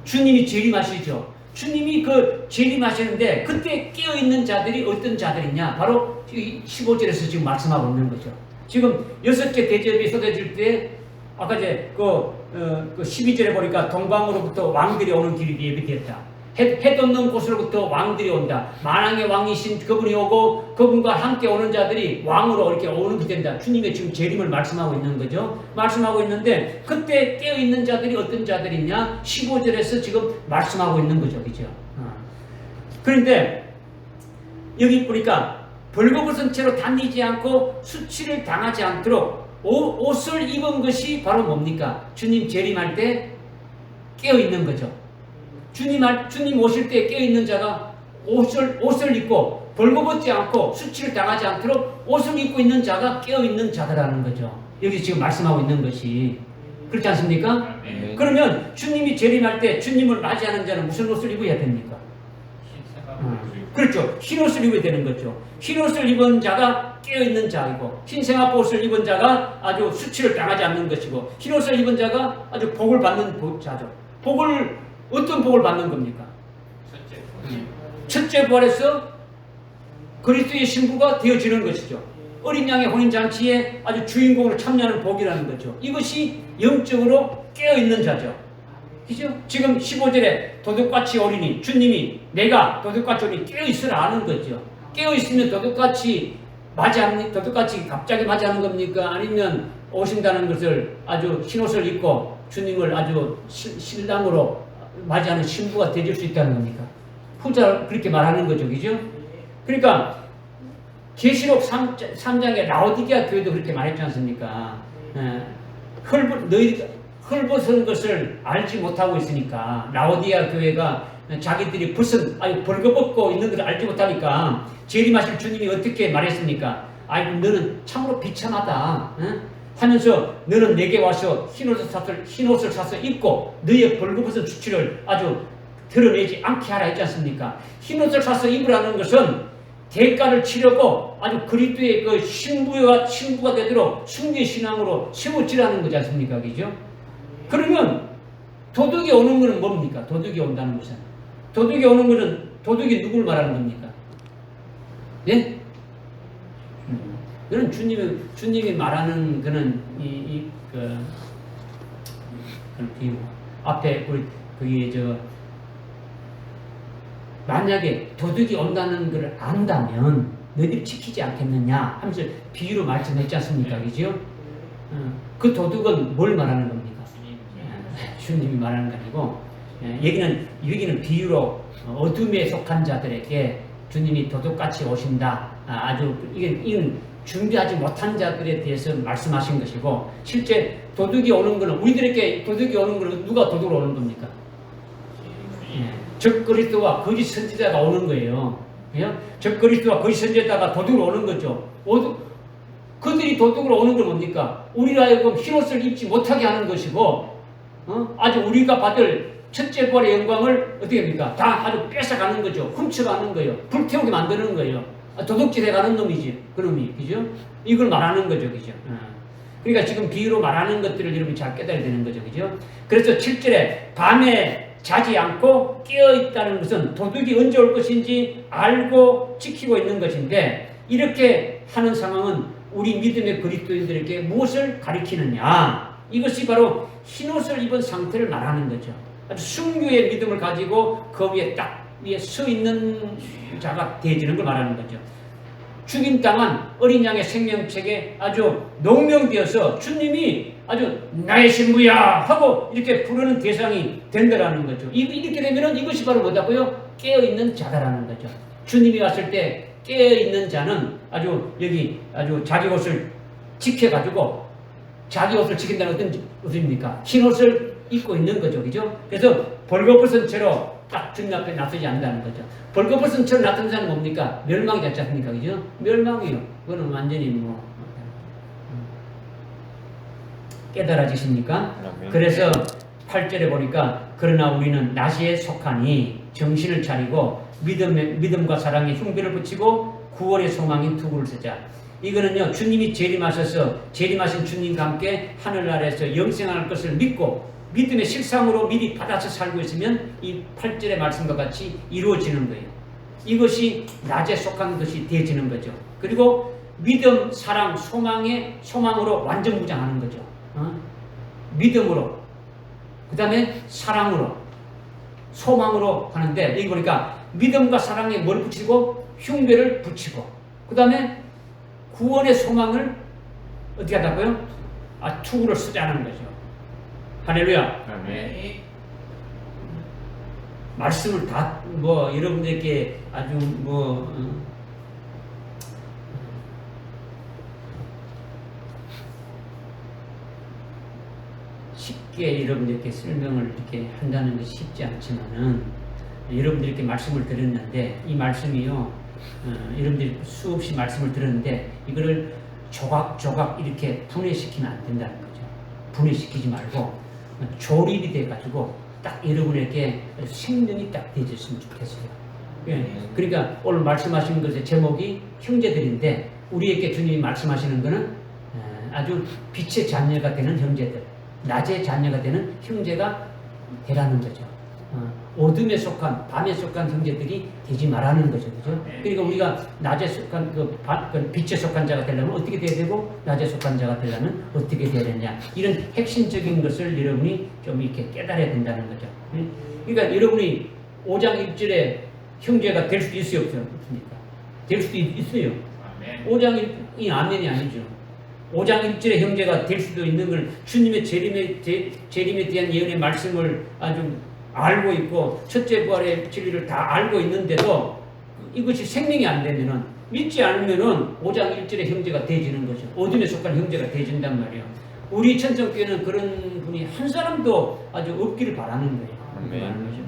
주님이 재림하시죠. 주님이 그 재림하시는데 그때 깨어있는 자들이 어떤 자들이냐? 바로 15절에서 지금 말씀하고 있는 거죠. 지금 여섯째 대접이 쏟아질 때 아까 이제 그 12절에 보니까 동방으로부터 왕들이 오는 길이 예비되었다. 해 돋는 곳으로부터 왕들이 온다. 만왕의 왕이신 그분이 오고 그분과 함께 오는 자들이 왕으로 이렇게 오는 게 된다. 주님의 지금 재림을 말씀하고 있는 거죠. 말씀하고 있는데 그때 깨어있는 자들이 어떤 자들이냐? 15절에서 지금 말씀하고 있는 거죠. 그죠? 그런데 여기 보니까 벌거벗은 채로 다니지 않고 수치를 당하지 않도록 옷을 입은 것이 바로 뭡니까? 주님 재림할 때 깨어있는 거죠. 주님 오실 때 깨어있는 자가 옷을 입고 벌거벗지 않고 수치를 당하지 않도록 옷을 입고 있는 자가 깨어있는 자다라는 거죠. 여기 지금 말씀하고 있는 것이 그렇지 않습니까? 네. 그러면 주님이 재림할 때 주님을 맞이하는 자는 무슨 옷을 입어야 됩니까? 그렇죠. 흰 옷을 입어야 되는 거죠. 흰 옷을 입은 자가 깨어있는 자이고 흰생합 옷을 입은 자가 아주 수치를 당하지 않는 것이고 흰 옷을 입은 자가 아주 복을 받는 자죠. 어떤 복을 받는 겁니까? 첫째 부활에서 그리스도의 신부가 되어지는 것이죠. 어린 양의 혼인잔치에 아주 주인공으로 참여하는 복이라는 거죠. 이것이 영적으로 깨어있는 자죠. 그죠? 지금 15절에 도둑같이 오리니 주님이 내가 도둑같이 오리니 깨어있으라 하는 거죠. 깨어있으면 도둑같이 갑자기 맞이하는 겁니까? 아니면 오신다는 것을 아주 흰옷을 입고 주님을 아주 신랑으로 맞이하는 신부가 되질 수 있다는 겁니까? 후자 그렇게 말하는 거죠. 그죠? 그러니까 계시록 3장에 라오디게아 교회도 그렇게 말했지 않습니까? 너희가 헐벗은 것을 알지 못하고 있으니까 라오디게아 교회가 자기들이 벌거벗고 있는 것을 알지 못하니까 재림하실 주님이 어떻게 말했습니까? 너는 참으로 비참하다. 하면서 너는 내게 와서 흰옷을 사서 입고 너의 벌거벗은 수치를 아주 드러내지 않게 하라 했지 않습니까? 흰옷을 사서 입으라는 것은 대가를 치려고 아주 그리스도의 그 신부가 되도록 승리의 신앙으로 세워지라는 거지 않습니까? 그죠? 그러면 도둑이 오는 것은 뭡니까? 도둑이 온다는 것은 도둑이 누굴 말하는 겁니까? 예? 그는 주님이 말하는 그는 그런 비유. 앞에 우리 만약에 도둑이 온다는 걸 안다면 너희들이 지키지 않겠느냐 하면서 비유로 말씀했지 않습니까? 그죠? 그 도둑은 뭘 말하는 겁니까? 주님이 말하는 거 아니고, 여기는 비유로 어둠에 속한 자들에게 주님이 도둑같이 오신다. 이건 준비하지 못한 자들에 대해서 말씀하신 것이고, 실제 도둑이 오는 것은 우리들에게 도둑이 오는 것은 누가 도둑으로 오는 겁니까? 적 그리스도와 거짓 선지자가 오는 거예요. 적 그리스도와 거짓 선지자가 도둑으로 오는 거죠. 그들이 도둑으로 오는 건 뭡니까? 우리로 하여금 흰옷을 입지 못하게 하는 것이고, 아주 우리가 받을 첫째 부활의 영광을 어떻게 합니까? 다 아주 뺏어가는 거죠. 훔쳐가는 거예요. 불태우게 만드는 거예요. 도둑질 해가는 놈이지. 그 놈이. 그죠? 이걸 말하는 거죠. 그죠? 그러니까 지금 비유로 말하는 것들을 여러분이 잘 깨달아야 되는 거죠. 그죠? 그래서 7절에 밤에 자지 않고 깨어있다는 것은 도둑이 언제 올 것인지 알고 지키고 있는 것인데, 이렇게 하는 상황은 우리 믿음의 그리스도인들에게 무엇을 가리키느냐? 이것이 바로 흰옷을 입은 상태를 말하는 거죠. 아주 순교의 믿음을 가지고 그 위에 딱 위에 서 있는 자가 되어지는 걸 말하는 거죠. 죽임당한 어린 양의 생명책에 아주 농명되어서 주님이 아주 나의 신부야 하고 이렇게 부르는 대상이 된다라는 거죠. 이렇게 되면은 이것이 바로 뭐다고요? 깨어있는 자다라는 거죠. 주님이 왔을 때 깨어있는 자는 아주 자기 옷을 지켜가지고, 자기 옷을 지킨다는 어떤 옷입니까? 흰 옷을 입고 있는 거죠. 그죠? 그래서 벌거벗은 채로 딱 주님 앞에 나서지 않는다는 거죠. 벌거벗은 채로 나타난 자는 뭡니까? 멸망이 되지 않습니까? 그죠? 멸망이요. 그거는 완전히 깨달아지십니까? 그래서 8절에 보니까 그러나 우리는 낮에 속하니 정신을 차리고 믿음과 사랑에 흉배를 붙이고 구원의 소망인 투구를 쓰자. 이거는요, 주님이 재림하신 주님과 함께 하늘나라에서 영생할 것을 믿고 믿음의 실상으로 미리 받아서 살고 있으면 이 8절의 말씀과 같이 이루어지는 거예요. 이것이 낮에 속한 것이 되어지는 거죠. 그리고 믿음, 사랑, 소망으로 완전 무장하는 거죠. 믿음으로, 그 다음에 사랑으로, 소망으로 하는데, 여기 보니까 믿음과 사랑에 뭘 붙이고 흉배를 붙이고, 그 다음에 구원의 소망을 어떻게 하다고요? 투구를 쓰자는 거죠. 할렐루야. 아멘. 말씀을 다 여러분들께 아주 쉽게 여러분들께 설명을 이렇게 한다는 것이 쉽지 않지만은, 여러분들께 말씀을 드렸는데 이 말씀이요, 여러분들이 수없이 말씀을 들었는데 이거를 조각조각 이렇게 분해시키면 안 된다는 거죠. 분해시키지 말고 조립이 돼가지고 딱 여러분에게 생명이 딱 되어졌으면 좋겠어요. 그러니까 오늘 말씀하신 것의 제목이 형제들인데, 우리에게 주님이 말씀하시는 것은 아주 빛의 자녀가 되는 형제들, 낮의 자녀가 되는 형제가 되라는 거죠. 어둠에 속한, 밤에 속한 형제들이 되지 말라는 거죠. 그죠? 그러니까 우리가 낮에 속한, 빛에 속한 자가 되려면 어떻게 돼야 되고, 낮에 속한 자가 되려면 어떻게 돼야 되냐. 이런 핵심적인 것을 여러분이 좀 이렇게 깨달아야 된다는 거죠. 그러니까 여러분이 5장 1절에 형제가 될 수도 있어요, 없습니까? 될 수도 있어요. 5장이 아멘이 아니죠. 5장 1절에 형제가 될 수도 있는 걸 주님의 재림에 대한 예언의 말씀을 아주 알고 있고 첫째 부활의 진리를 다 알고 있는데도 이것이 생명이 안 되면은, 믿지 않으면은 5장 1절의 형제가 되어지는 거죠. 어둠에 속한 형제가 되어진단 말이에요. 우리 천성교회는 그런 분이 한 사람도 아주 없기를 바라는 거예요.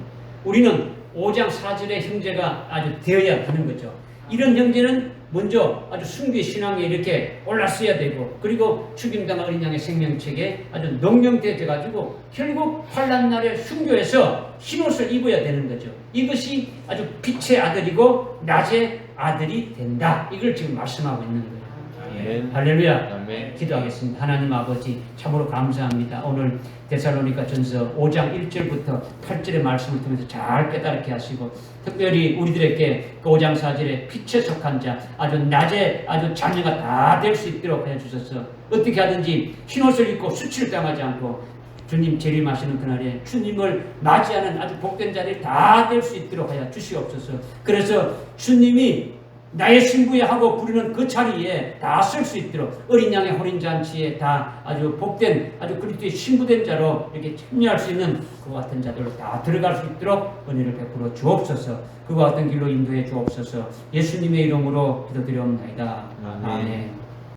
우리는 5장 4절의 형제가 아주 되어야 하는 거죠. 이런 형제는 먼저 아주 순교의 신앙에 이렇게 올랐어야 되고, 그리고 죽임당한 어린 양의 생명책에 아주 농명되어가지고 결국 환난 날에 순교해서 흰옷을 입어야 되는 거죠. 이것이 아주 빛의 아들이고 낮의 아들이 된다. 이걸 지금 말씀하고 있는 거예요. 아멘. 할렐루야. 아멘. 기도하겠습니다. 하나님 아버지 참으로 감사합니다. 오늘 데살로니가 전서 5장 1절부터 8절의 말씀을 통해서 잘 깨닫게 하시고 특별히 우리들에게 그 5장 4절에 빛에 속한 자 아주 낮에 아주 자녀가 다 될 수 있도록 해주셔서 어떻게 하든지 흰옷을 입고 수치를 당하지 않고 주님 재림하시는 그날에 주님을 맞이하는 아주 복된 자리에 다 될 수 있도록 하여 주시옵소서. 그래서 주님이 나의 신부에 하고 부르는 그 자리에 다 쓸 수 있도록 어린 양의 혼인잔치에 다 아주 복된 아주 그리스도의 신부된 자로 이렇게 참여할 수 있는 그와 같은 자들 다 들어갈 수 있도록 은혜를 베풀어 주옵소서. 그와 같은 길로 인도해 주옵소서. 예수님의 이름으로 기도드리옵나이다. 아멘. 아멘.